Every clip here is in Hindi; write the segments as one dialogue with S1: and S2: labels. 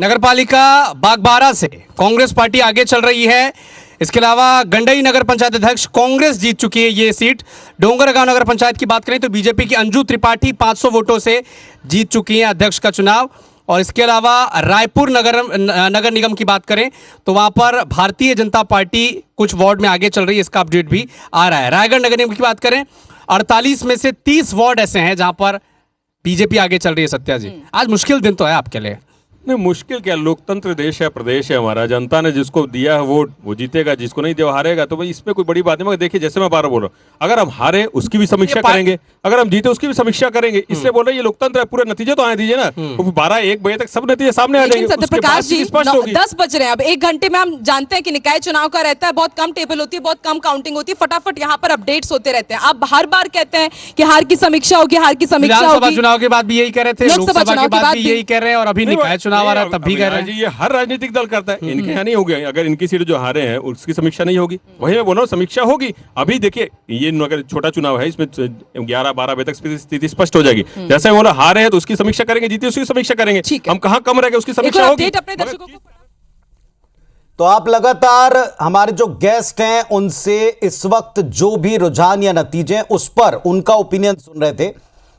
S1: नगरपालिका बागबारा से कांग्रेस पार्टी आगे चल रही है। इसके अलावा गंडई नगर पंचायत अध्यक्ष कांग्रेस जीत चुकी है ये सीट। डोंगरगांव नगर पंचायत की बात करें तो बीजेपी की अंजू त्रिपाठी 500 वोटों से जीत चुकी हैं अध्यक्ष का चुनाव। और इसके अलावा रायपुर नगर निगम की बात करें तो वहां पर भारतीय जनता पार्टी कुछ वार्ड में आगे चल रही है, इसका अपडेट भी आ रहा है। रायगढ़ नगर निगम की बात करें 48 में से 30 वार्ड ऐसे हैं जहां पर बीजेपी आगे चल रही है। सत्या जी, आज मुश्किल दिन तो है आपके लिए।
S2: नहीं, मुश्किल क्या, लोकतंत्र देश है, प्रदेश है हमारा। जनता ने जिसको दिया है वोट वो जीतेगा, जिसको नहीं दिया हारेगा। तो भाई इसमें कोई बड़ी बात नहीं। मगर देखिए, जैसे मैं बार बोल रहा हूँ, अगर हम हारे उसकी भी समीक्षा करेंगे, अगर हम जीते उसकी भी समीक्षा करेंगे। इसलिए बोल रहे ये लोकतंत्र है, पूरे नतीजे तो आने दीजिए ना। 12-1 बजे तक सब नतीजे सामने आ जाएंगे।
S3: सत्यप्रकाश जी, 10 बज रहे हैं, अब 1 घंटे में हम जानते हैं कि निकाय चुनाव का रहता है, बहुत कम टेबल होती है, बहुत कम काउंटिंग होती है, फटाफट यहाँ पर अपडेट्स होते रहते हैं। आप हर बार कहते हैं कि हार की समीक्षा होगी, हार की समीक्षा होगी।
S1: विधानसभा चुनाव के बाद भी यही कह रहे थे, लोकसभा के बाद भी यही कह रहे हैं, और अभी निकाय चुनाव आ रहा है तब भी कह रहे हैं।
S2: ये हर राजनीतिक दल करता है। इनके यहाँ नहीं होगी। अगर इनकी सीट जो हारे हैं उसकी समीक्षा नहीं होगी, वही मैं बोल रहा हूँ, समीक्षा होगी। अभी देखिए, ये अगर छोटा चुनाव है, इसमें 11-12 बजे तक स्थिति स्पष्ट हो जाएगी। जैसे बोला हारे हैं तो उसकी समीक्षा करेंगे, जीते उसकी समीक्षा करेंगे, हम कहाँ कम रह गए उसकी समीक्षा होगी।
S4: तो आप लगातार हमारे जो गेस्ट हैं उनसे इस वक्त जो भी रुझान या नतीजे उस पर उनका ओपिनियन सुन रहे थे,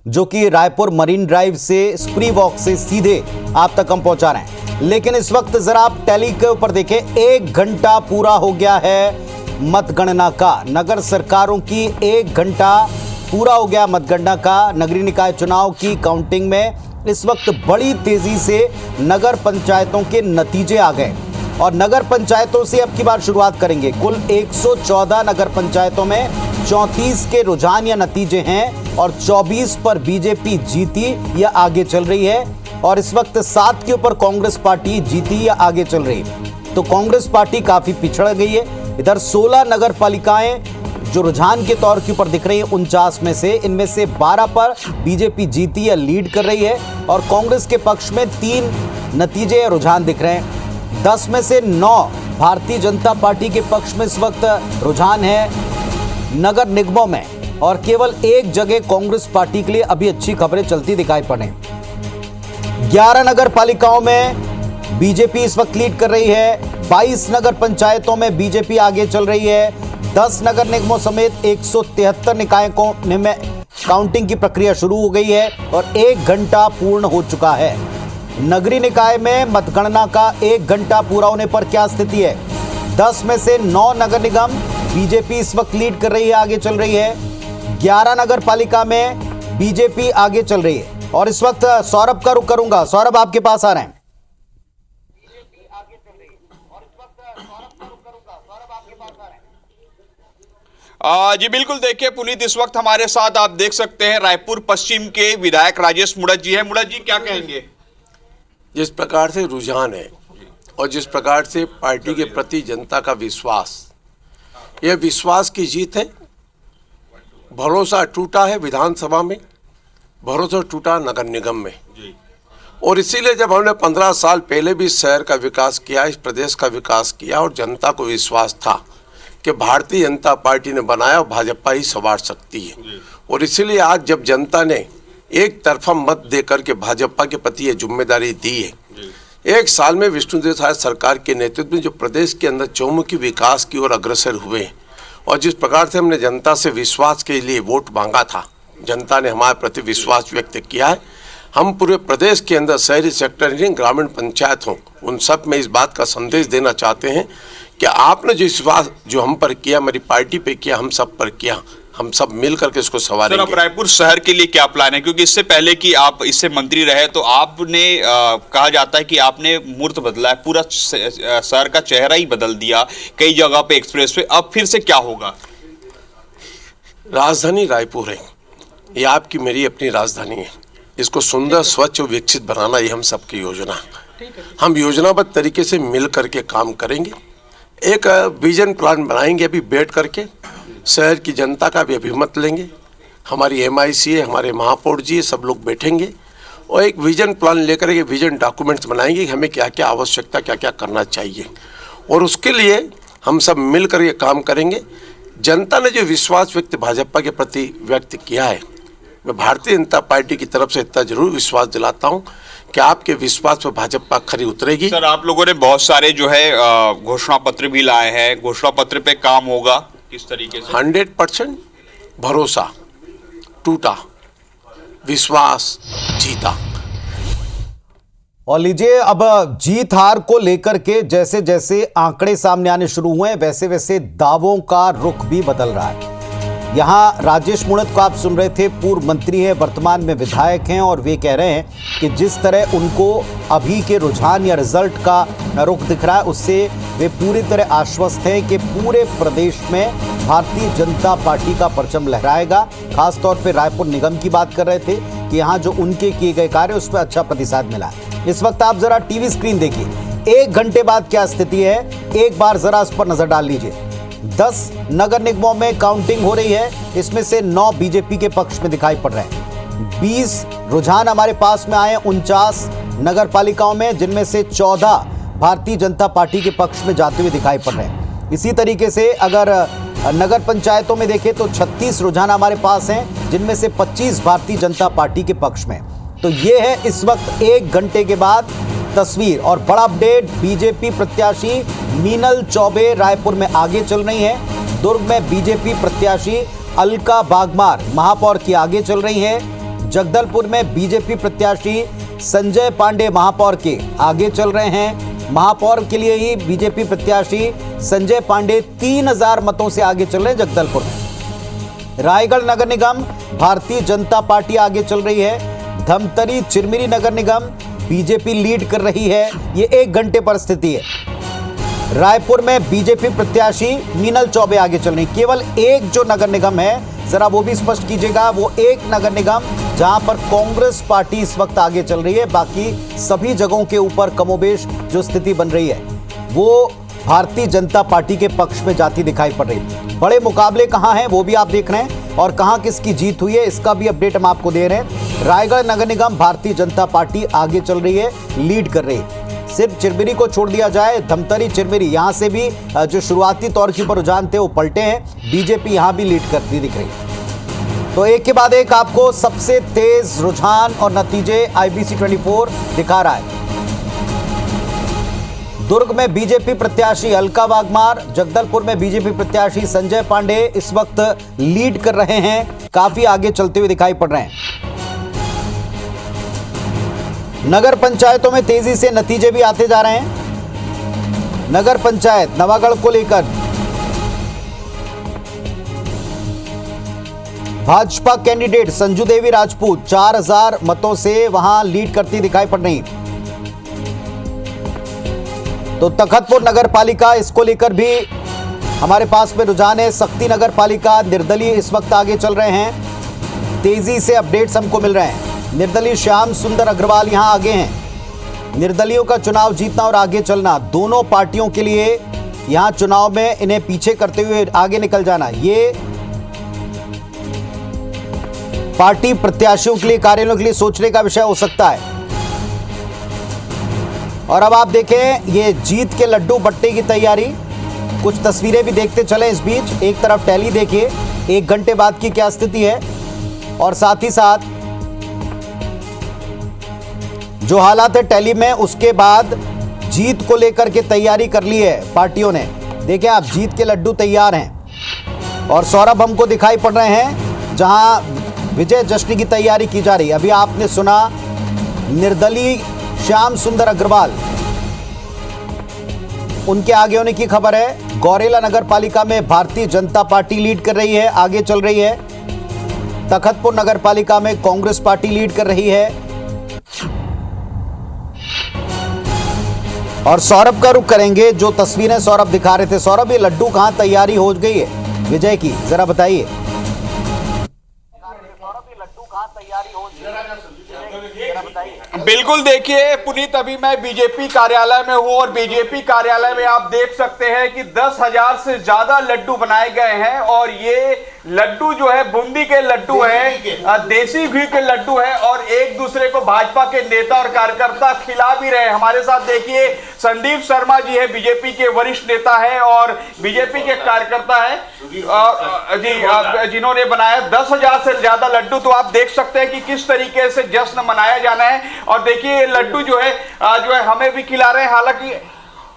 S4: जो कि रायपुर मरीन ड्राइव से स्प्री वॉक से सीधे आप तक हम पहुंचा रहे हैं। लेकिन इस वक्त जरा आप टैली के ऊपर देखें, 1 घंटा पूरा हो गया है मतगणना का। नगर सरकारों की 1 घंटा पूरा हो गया मतगणना का। नगरीय निकाय चुनाव की काउंटिंग में इस वक्त बड़ी तेजी से नगर पंचायतों के नतीजे आ गए और नगर पंचायतों से अब की बार शुरुआत करेंगे। कुल 114 नगर पंचायतों में 34 के रुझान या नतीजे हैं और 24 पर बीजेपी जीती या आगे चल रही है और इस वक्त 7 के ऊपर कांग्रेस पार्टी जीती या आगे चल रही है। तो कांग्रेस पार्टी काफी पिछड़ गई है। इधर 16 नगर पालिकाएं जो रुझान के तौर के ऊपर दिख रही है 49 में से, इनमें से 12 पर बीजेपी जीती या लीड कर रही है और कांग्रेस के पक्ष में 3 नतीजे या रुझान दिख रहे हैं। 10 में से 9 भारतीय जनता पार्टी के पक्ष में इस वक्त रुझान है नगर निगमों में और केवल 1 जगह कांग्रेस पार्टी के लिए अभी अच्छी खबरें चलती दिखाई पड़े। 11 नगर पालिकाओं में बीजेपी इस वक्त लीड कर रही है। 22 नगर पंचायतों में बीजेपी आगे चल रही है। 10 नगर निगमों समेत 173 निकायों में काउंटिंग की प्रक्रिया शुरू हो गई है और 1 घंटा पूर्ण हो चुका है। नगरीय निकाय में मतगणना का 1 घंटा पूरा होने पर क्या स्थिति है? 10 में से 9 नगर निगम बीजेपी इस वक्त लीड कर रही है, आगे चल रही है। 11 नगर पालिका में बीजेपी आगे चल रही है और इस वक्त सौरभ का रुख करूंगा। सौरभ, आपके पास आ रहे हैं।
S5: जी बिल्कुल, देखिए पुनीत, इस वक्त हमारे साथ आप देख सकते हैं रायपुर पश्चिम के विधायक राजेश मुड़त जी हैं। मुड़त जी, क्या कहेंगे?
S6: जिस प्रकार से रुझान है और जिस प्रकार से पार्टी के प्रति जनता का विश्वास, यह विश्वास की जीत है। भरोसा टूटा है विधानसभा में, भरोसा टूटा नगर निगम में और इसीलिए जब हमने 15 साल पहले भी शहर का विकास किया, इस प्रदेश का विकास किया और जनता को विश्वास था कि भारतीय जनता पार्टी ने बनाया और भाजपा ही संवार सकती है। और इसीलिए आज जब जनता ने एक तरफा मत देकर के भाजपा के प्रति ये जिम्मेदारी दी है, 1 साल में विष्णुदेव साय सरकार के नेतृत्व में जो प्रदेश के अंदर चौमुखी विकास की ओर अग्रसर हुए और जिस प्रकार से हमने जनता से विश्वास के लिए वोट मांगा था, जनता ने हमारे प्रति विश्वास व्यक्त किया है। हम पूरे प्रदेश के अंदर शहरी सेक्टर नहीं, ग्रामीण पंचायत हों, उन सब में इस बात का संदेश देना चाहते हैं कि आपने जो विश्वास जो हम पर किया, मेरी पार्टी पे किया, हम सब पर किया, हम सब मिल करके इसको सवारेंगे।
S5: अब रायपुर शहर के लिए क्या प्लान है? क्योंकि इससे पहले कि आप इससे मंत्री रहे तो आपने कहा जाता है कि आपने मूर्त बदला है, पूरा शहर का चेहरा ही बदल दिया, कई जगह पे एक्सप्रेसवे। अब फिर से क्या होगा?
S6: राजधानी रायपुर है, ये आपकी मेरी अपनी राजधानी है। इसको सुंदर, स्वच्छ और विकसित बनाना ये हम सबकी योजना है। हम योजनाबद्ध तरीके से मिल करके काम करेंगे, एक विजन प्लान बनाएंगे। अभी बैठ करके शहर की जनता का भी अभिमत लेंगे, हमारी MIC है, हमारे महापौर जी है, सब लोग बैठेंगे और एक विजन प्लान लेकर के विजन डॉक्यूमेंट्स बनाएंगे कि हमें क्या क्या आवश्यकता, क्या क्या करना चाहिए और उसके लिए हम सब मिल कर ये काम करेंगे। जनता ने जो विश्वास व्यक्त भाजपा के प्रति व्यक्त किया है मैं भारतीय जनता पार्टी की तरफ से इतना जरूर विश्वास दिलाता हूं कि आपके विश्वास पर भाजपा खरी उतरेगी।
S5: सर, आप लोगों ने बहुत सारे जो है घोषणा पत्र भी लाए हैं, घोषणा पत्र पे काम होगा किस तरीके से?
S6: 100% भरोसा टूटा, विश्वास जीता।
S4: और लीजिए, अब जीत हार को लेकर के जैसे जैसे आंकड़े सामने आने शुरू हुए वैसे वैसे दावों का रुख भी बदल रहा है। यहां राजेश मूणत को आप सुन रहे थे, पूर्व मंत्री है, वर्तमान में विधायक हैं, और वे कह रहे हैं कि जिस तरह उनको अभी के रुझान या रिजल्ट का रुख दिख रहा है उससे वे पूरी तरह आश्वस्त हैं कि पूरे प्रदेश में भारतीय जनता पार्टी का परचम लहराएगा। खासतौर पर रायपुर निगम की बात कर रहे थे कि यहाँ जो उनके किए गए कार्य उस पर अच्छा प्रतिसाद मिला है। इस वक्त आप जरा टीवी स्क्रीन देखिए, 1 घंटे बाद क्या स्थिति है, एक बार जरा इस पर नजर डाल लीजिए। 10 नगर निगमों में काउंटिंग हो रही है, इसमें से 9 बीजेपी के पक्ष में दिखाई पड़ रहे हैं। 20 रुझान हमारे पास में आए 49 नगर पालिकाओं में, जिनमें से 14 भारतीय जनता पार्टी के पक्ष में जाते हुए दिखाई पड़ रहे हैं। इसी तरीके से अगर नगर पंचायतों में देखें तो 36 रुझान हमारे पास हैं, जिनमें से 25 भारतीय जनता पार्टी के पक्ष में। तो ये है इस वक्त 1 घंटे के बाद तस्वीर। और बड़ा अपडेट, बीजेपी प्रत्याशी मीनल चौबे रायपुर में आगे चल रही हैं। दुर्ग में बीजेपी प्रत्याशी अलका बागमार महापौर की आगे चल रही हैं। जगदलपुर में बीजेपी प्रत्याशी संजय पांडे महापौर के आगे चल रहे हैं। महापौर के लिए ही बीजेपी प्रत्याशी संजय पांडे 3000 मतों से आगे चल रहे हैं जगदलपुर में। रायगढ़ नगर निगम भारतीय जनता पार्टी आगे चल रही है। धमतरी चिरमिरी नगर निगम बीजेपी लीड कर रही है। ये 1 घंटे पर स्थिति है। रायपुर में बीजेपी प्रत्याशी मीनल चौबे आगे चल रही। केवल एक जो नगर निगम है, जरा वो भी स्पष्ट कीजिएगा, वो एक नगर निगम जहां पर कांग्रेस पार्टी इस वक्त आगे चल रही है। बाकी सभी जगहों के ऊपर कमोबेश जो स्थिति बन रही है वो भारतीय जनता पार्टी के पक्ष में जाती दिखाई पड़ रही है। बड़े मुकाबले कहां हैं वो भी आप देख रहे हैं, और कहां किसकी जीत हुई है इसका भी अपडेट हम आपको दे रहे हैं। रायगढ़ नगर निगम भारतीय जनता पार्टी आगे चल रही है, लीड कर रही है। सिर्फ चिरमिरी को छोड़ दिया जाए, धमतरी चिरमिरी यहां से भी जो शुरुआती तौर के ऊपर रुझान थे वो पलटे हैं। बीजेपी यहां भी लीड करती दिख रही है। तो एक के बाद एक आपको सबसे तेज रुझान और नतीजे IBC 24 दिखा रहा है। दुर्ग में बीजेपी प्रत्याशी अलका बागमार, जगदलपुर में बीजेपी प्रत्याशी संजय पांडे इस वक्त लीड कर रहे हैं, काफी आगे चलते हुए दिखाई पड़ रहे हैं। नगर पंचायतों में तेजी से नतीजे भी आते जा रहे हैं। नगर पंचायत नवागढ़ को लेकर भाजपा कैंडिडेट संजू देवी राजपूत 4000 मतों से वहां लीड करती दिखाई पड़ रही। तो तखतपुर नगर पालिका, इसको लेकर भी हमारे पास में रुझान है। शक्ति नगर पालिका, निर्दलीय इस वक्त आगे चल रहे हैं, तेजी से अपडेट्स हमको मिल रहे हैं। निर्दलीय श्याम सुंदर अग्रवाल यहां आगे हैं। निर्दलीयों का चुनाव जीतना और आगे चलना दोनों पार्टियों के लिए यहां चुनाव में इन्हें पीछे करते हुए आगे निकल जाना, ये पार्टी प्रत्याशियों के लिए, कार्यालयों के लिए सोचने का विषय हो सकता है। और अब आप देखें ये जीत के लड्डू बट्टे की तैयारी, कुछ तस्वीरें भी देखते चले इस बीच। एक तरफ टैली देखिए 1 घंटे बाद की क्या स्थिति है, और साथ ही साथ जो हालात है टैली में, उसके बाद जीत को लेकर के तैयारी कर ली है पार्टियों ने। देखिए आप, जीत के लड्डू तैयार हैं, और सौरभ हमको दिखाई पड़ रहे हैं जहां विजय जश्न की तैयारी की जा रही है। अभी आपने सुना निर्दलीय श्याम सुंदर अग्रवाल, उनके आगे होने की खबर है। गौरेला नगर पालिका में भारतीय जनता पार्टी लीड कर रही है, आगे चल रही है। तखतपुर नगर पालिका में कांग्रेस पार्टी लीड कर रही है। और सौरभ का रुख करेंगे, जो तस्वीरें सौरभ दिखा रहे थे। सौरभ, ये लड्डू कहां तैयारी हो गई है विजय की, जरा बताइए।
S5: बिल्कुल, देखिए पुनीत, अभी मैं बीजेपी कार्यालय में हूं, और बीजेपी कार्यालय में आप देख सकते हैं कि 10,000 से ज्यादा लड्डू बनाए गए हैं। और ये लड्डू जो है बूंदी के लड्डू हैं, देसी घी के लड्डू हैं, और एक दूसरे को भाजपा के नेता और कार्यकर्ता खिला भी रहे हैं। हमारे साथ देखिए संदीप शर्मा जी है, बीजेपी के वरिष्ठ नेता है और बीजेपी के कार्यकर्ता है जी, जिन्होंने बनाया 10,000 से ज्यादा लड्डू। तो आप देख सकते हैं कि किस तरीके से जश्न मनाया जाना है। और देखिए ये लड्डू जो है हमें भी खिला रहे हैं। हालांकि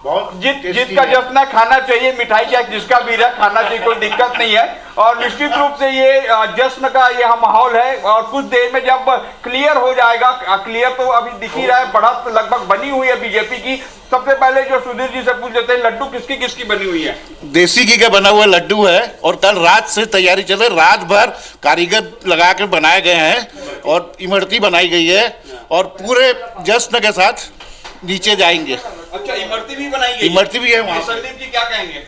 S5: जिसका जश्न है खाना चाहिए, मिठाई क्या जिसका भी है खाना चाहिए, कोई दिक्कत नहीं है। और निश्चित रूप से ये जश्न का यह माहौल है और कुछ देर में जब क्लियर हो जाएगा, क्लियर तो अभी दिख ही रहा है, बढ़त लगभग बनी हुई है बीजेपी की। सबसे पहले जो सुधीर जी से पूछ लेते हैं, लड्डू किसकी किसकी बनी हुई है?
S7: देसी घी का बना हुआ लड्डू है और कल रात से तैयारी चल रही, रात भर कारीगर लगा के बनाए गए हैं और इमरती बनाई गई है और पूरे जश्न के साथ नीचे जाएंगे।
S5: अच्छा, इमरती भी बनाई गई?
S7: इमरती भी है वहाँ।
S5: संदीप जी क्या कहेंगे?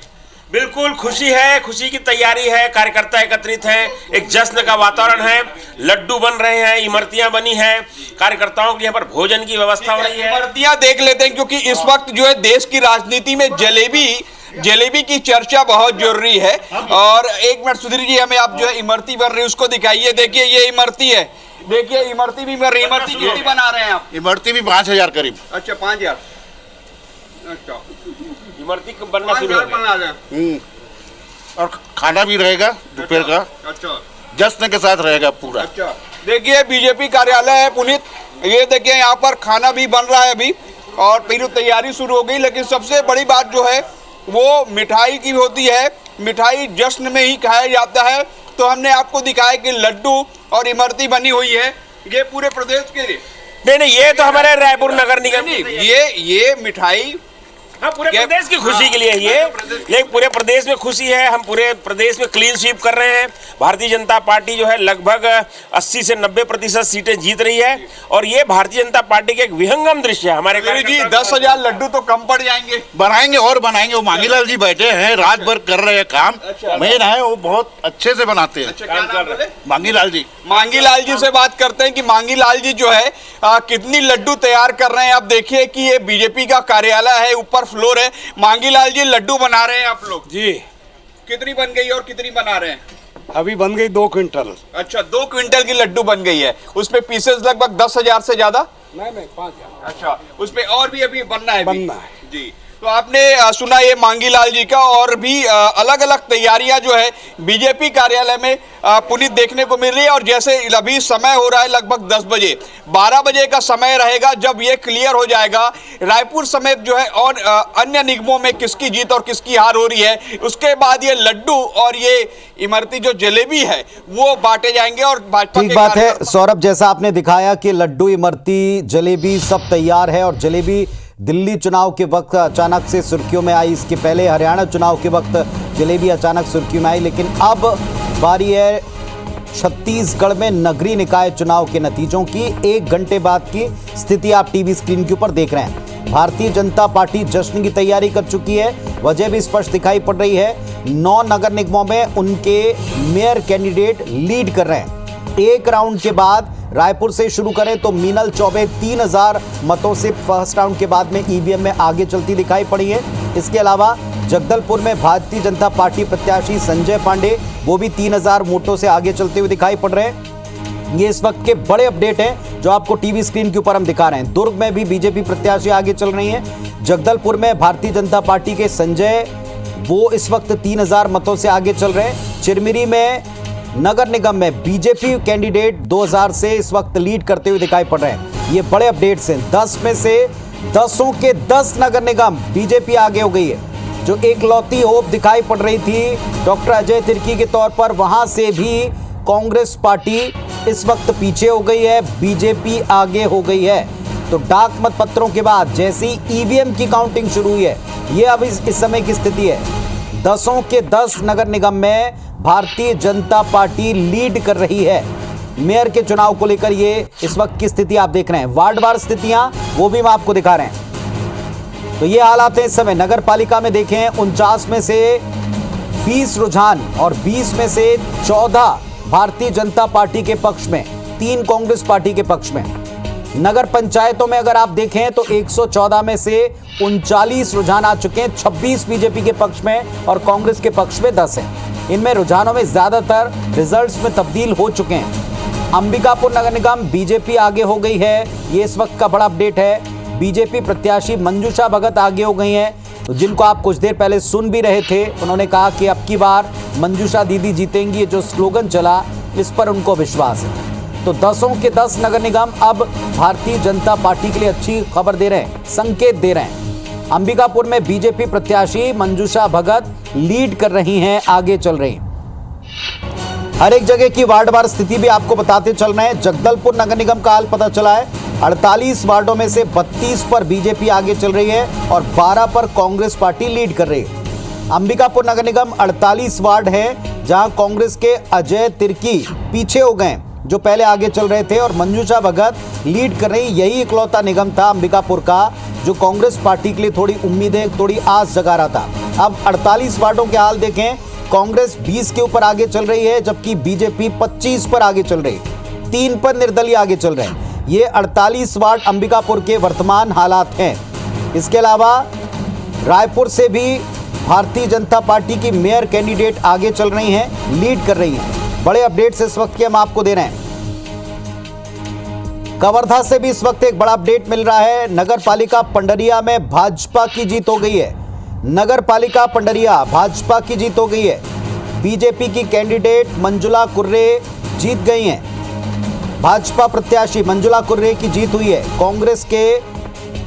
S8: बिल्कुल खुशी है, खुशी की तैयारी है, कार्यकर्ता एकत्रित हैं, एक जश्न का वातावरण है, लड्डू बन रहे हैं, इमरतियां बनी हैं, कार्यकर्ताओं के यहाँ पर भोजन की व्यवस्था हो रही है।
S5: इमरतियां देख लेते हैं क्योंकि इस वक्त जो है देश की राजनीति में जलेबी की चर्चा बहुत जरूरी है। और एक मिनट सुधीर जी, हमें आप जो है इमरती बन रही है उसको दिखाइए। देखिए ये इमरती है, देखिए इमरती भी बन रही है। इमरती कितनी बना रहे हैं आप?
S7: इमरती भी 5,000 करीब।
S5: अच्छा 5,000। अच्छा,
S8: इमरती बनना शुरू हो गया।
S7: और खाना भी रहेगा दोपहर का।
S5: अच्छा,
S7: जश्न के साथ रहेगा पूरा।
S5: अच्छा, देखिए बीजेपी कार्यालय है पुनीत, ये देखिए यहाँ पर खाना भी बन रहा है अभी और फिर तैयारी शुरू हो गई। लेकिन सबसे बड़ी बात जो है वो मिठाई की होती है, मिठाई जश्न में ही खाया जाता है। तो हमने आपको दिखाया कि लड्डू और इमरती बनी हुई है, ये पूरे प्रदेश के लिए
S8: नहीं, ये तो हमारे रायपुर नगर निगम,
S5: ये मिठाई
S8: हाँ पूरे प्रदेश की खुशी के लिए ये पूरे प्रदेश में खुशी है। हम पूरे प्रदेश में क्लीन स्वीप कर रहे हैं। भारतीय जनता पार्टी जो है लगभग 80 से 90% सीटें जीत रही है और ये भारतीय जनता पार्टी के एक विहंगम दृश्य है। हमारे
S5: जी 10,000 लड्डू तो कम पड़ जाएंगे।
S7: बनाएंगे और बनाएंगे। वो मांगीलाल जी बैठे हैं, रात भर कर रहे हैं काम। मेन है वो बहुत अच्छे से बनाते हैं।
S5: क्या नाम है?
S7: मांगीलाल जी।
S5: मांगीलाल जी से बात करते हैं कि मांगीलाल जी जो है कितनी लड्डू तैयार कर रहे हैं। आप देखिए कि ये बीजेपी का कार्यालय है, ऊपर फ्लोर है। मांगीलाल जी लड्डू बना रहे हैं आप लोग?
S9: जी।
S5: कितनी बन गई और कितनी बना रहे हैं?
S9: अभी बन गई 2 क्विंटल।
S5: अच्छा, 2 क्विंटल की लड्डू बन गई है। उसमें पीसेस लगभग 10,000 से ज्यादा?
S9: नहीं 5,000।
S5: अच्छा, उसमें और भी अभी बनना है?
S9: बनना है
S5: जी। तो आपने सुना ये मांगीलाल जी का, और भी अलग अलग तैयारियां जो है बीजेपी कार्यालय में पुनीत देखने को मिल रही है। और जैसे अभी समय हो रहा है लगभग 10 बजे, 12 बजे का समय रहेगा जब ये क्लियर हो जाएगा रायपुर समेत जो है और अन्य निगमों में किसकी जीत और किसकी हार हो रही है। उसके बाद ये लड्डू और ये इमरती जो जलेबी है वो बांटे जाएंगे। और भाजपा
S4: ठीक बात है सौरभ, जैसा आपने दिखाया कि लड्डू, इमरती, जलेबी सब तैयार है। और जलेबी दिल्ली चुनाव के वक्त अचानक से सुर्खियों में आई, इसके पहले हरियाणा चुनाव के वक्त जलेबी अचानक सुर्खियों में आई। लेकिन अब बारी है छत्तीसगढ़ में नगरीय निकाय चुनाव के नतीजों की। 1 घंटे बाद की स्थिति आप टीवी स्क्रीन के ऊपर देख रहे हैं। भारतीय जनता पार्टी जश्न की तैयारी कर चुकी है, वजह भी स्पष्ट दिखाई पड़ रही है। 9 नगर निगमों में उनके मेयर कैंडिडेट लीड कर रहे हैं। एक राउंड के बाद रायपुर से शुरू करें तो मीनल चौबे 3,000 मतों से फर्स्ट राउंड के बाद में ईवीएम में आगे चलती दिखाई पड़ी है। इसके अलावा जगदलपुर में भारतीय जनता पार्टी प्रत्याशी संजय पांडे वो भी 3,000 वोटों से आगे चलते हुए दिखाई पड़ रहे हैं। ये इस वक्त के बड़े अपडेट हैं जो आपको टीवी स्क्रीन के ऊपर हम दिखा रहे हैं। दुर्ग में भी बीजेपी प्रत्याशी आगे चल रही हैं। जगदलपुर में भारतीय जनता पार्टी के संजय वो इस वक्त 3,000 मतों से आगे चल रहे हैं। चिरमिरी में नगर निगम में बीजेपी कैंडिडेट 2,000 से इस वक्त लीड करते हुए दिखाई पड़ रहे हैं। ये बड़े अपडेट्स हैं। 10 में से 10 के 10 नगर निगम बीजेपी आगे हो गई है। जो एक लौती होप दिखाई पड़ रही थी डॉक्टर अजय तिर्की के तौर पर, वहां से भी कांग्रेस पार्टी इस वक्त पीछे हो गई है, बीजेपी आगे हो गई है। तो डाक मत पत्रों के बाद जैसी ईवीएम की काउंटिंग शुरू हुई है, ये अब इस समय की स्थिति है। 10 के 10 नगर निगम में भारतीय जनता पार्टी लीड कर रही है। मेयर के चुनाव को लेकर ये इस वक्त की स्थिति आप देख रहे हैं। वार्डवार स्थितियां वो भी हम आपको दिखा रहे हैं। तो ये हालात है इस समय। नगर पालिका में देखें 49 में से 20 रुझान और 20 में से 14 भारतीय जनता पार्टी के पक्ष में, 3 कांग्रेस पार्टी के पक्ष में। नगर पंचायतों में अगर आप देखें तो 114 में से 39 रुझान आ चुके हैं। 26 बीजेपी के पक्ष में और कांग्रेस के पक्ष में 10 हैं। इनमें रुझानों में ज्यादातर रिजल्ट्स में तब्दील हो चुके हैं। अंबिकापुर नगर निगम बीजेपी आगे हो गई है, ये इस वक्त का बड़ा अपडेट है। बीजेपी प्रत्याशी मंजूषा भगत आगे हो गई हैं, जिनको आप कुछ देर पहले सुन भी रहे थे। उन्होंने कहा कि अब की बार मंजूषा दीदी जीतेंगी, ये जो स्लोगन चला इस पर उनको विश्वास है। तो 10 के 10 नगर निगम अब भारतीय जनता पार्टी के लिए अच्छी खबर दे रहे हैं, संकेत दे रहे हैं। अंबिकापुर में बीजेपी प्रत्याशी मंजूषा भगत लीड कर रही हैं, आगे चल रही हैं। हर एक जगह की वार्डवार स्थिति भी आपको बताते चल रहे हैं। जगदलपुर नगर निगम का हाल पता चला है, 48 वार्डों में से 32 पर बीजेपी आगे चल रही है और 12 पर कांग्रेस पार्टी लीड कर रही है। अंबिकापुर नगर निगम 48 वार्ड है, जहां कांग्रेस के अजय तिर्की पीछे हो गए, जो पहले आगे चल रहे थे, और मंजूषा भगत लीड कर रही। यही इकलौता निगम था अंबिकापुर का जो कांग्रेस पार्टी के लिए थोड़ी उम्मीदें, थोड़ी आस जगा रहा था। अब 48 वार्डों के हाल देखें, कांग्रेस 20 के ऊपर आगे चल रही है, जबकि बीजेपी 25 पर आगे चल रही है। 3 पर निर्दलीय आगे चल रहे हैं। ये 48 वार्ड अंबिकापुर के वर्तमान हालात हैं। इसके अलावा रायपुर से भी भारतीय जनता पार्टी की मेयर कैंडिडेट आगे चल रही हैं, लीड कर रही हैं। बड़े अपडेट्स इस वक्त के हम आपको दे रहे हैं। कवर्धा से भी इस वक्त एक बड़ा अपडेट मिल रहा है। नगर पालिका पंडरिया में भाजपा की जीत हो गई है। नगर पालिका पंडरिया भाजपा की जीत हो गई है। बीजेपी की कैंडिडेट मंजुला कुर्रे जीत गई हैं। भाजपा प्रत्याशी मंजुला कुर्रे की जीत हुई है। कांग्रेस के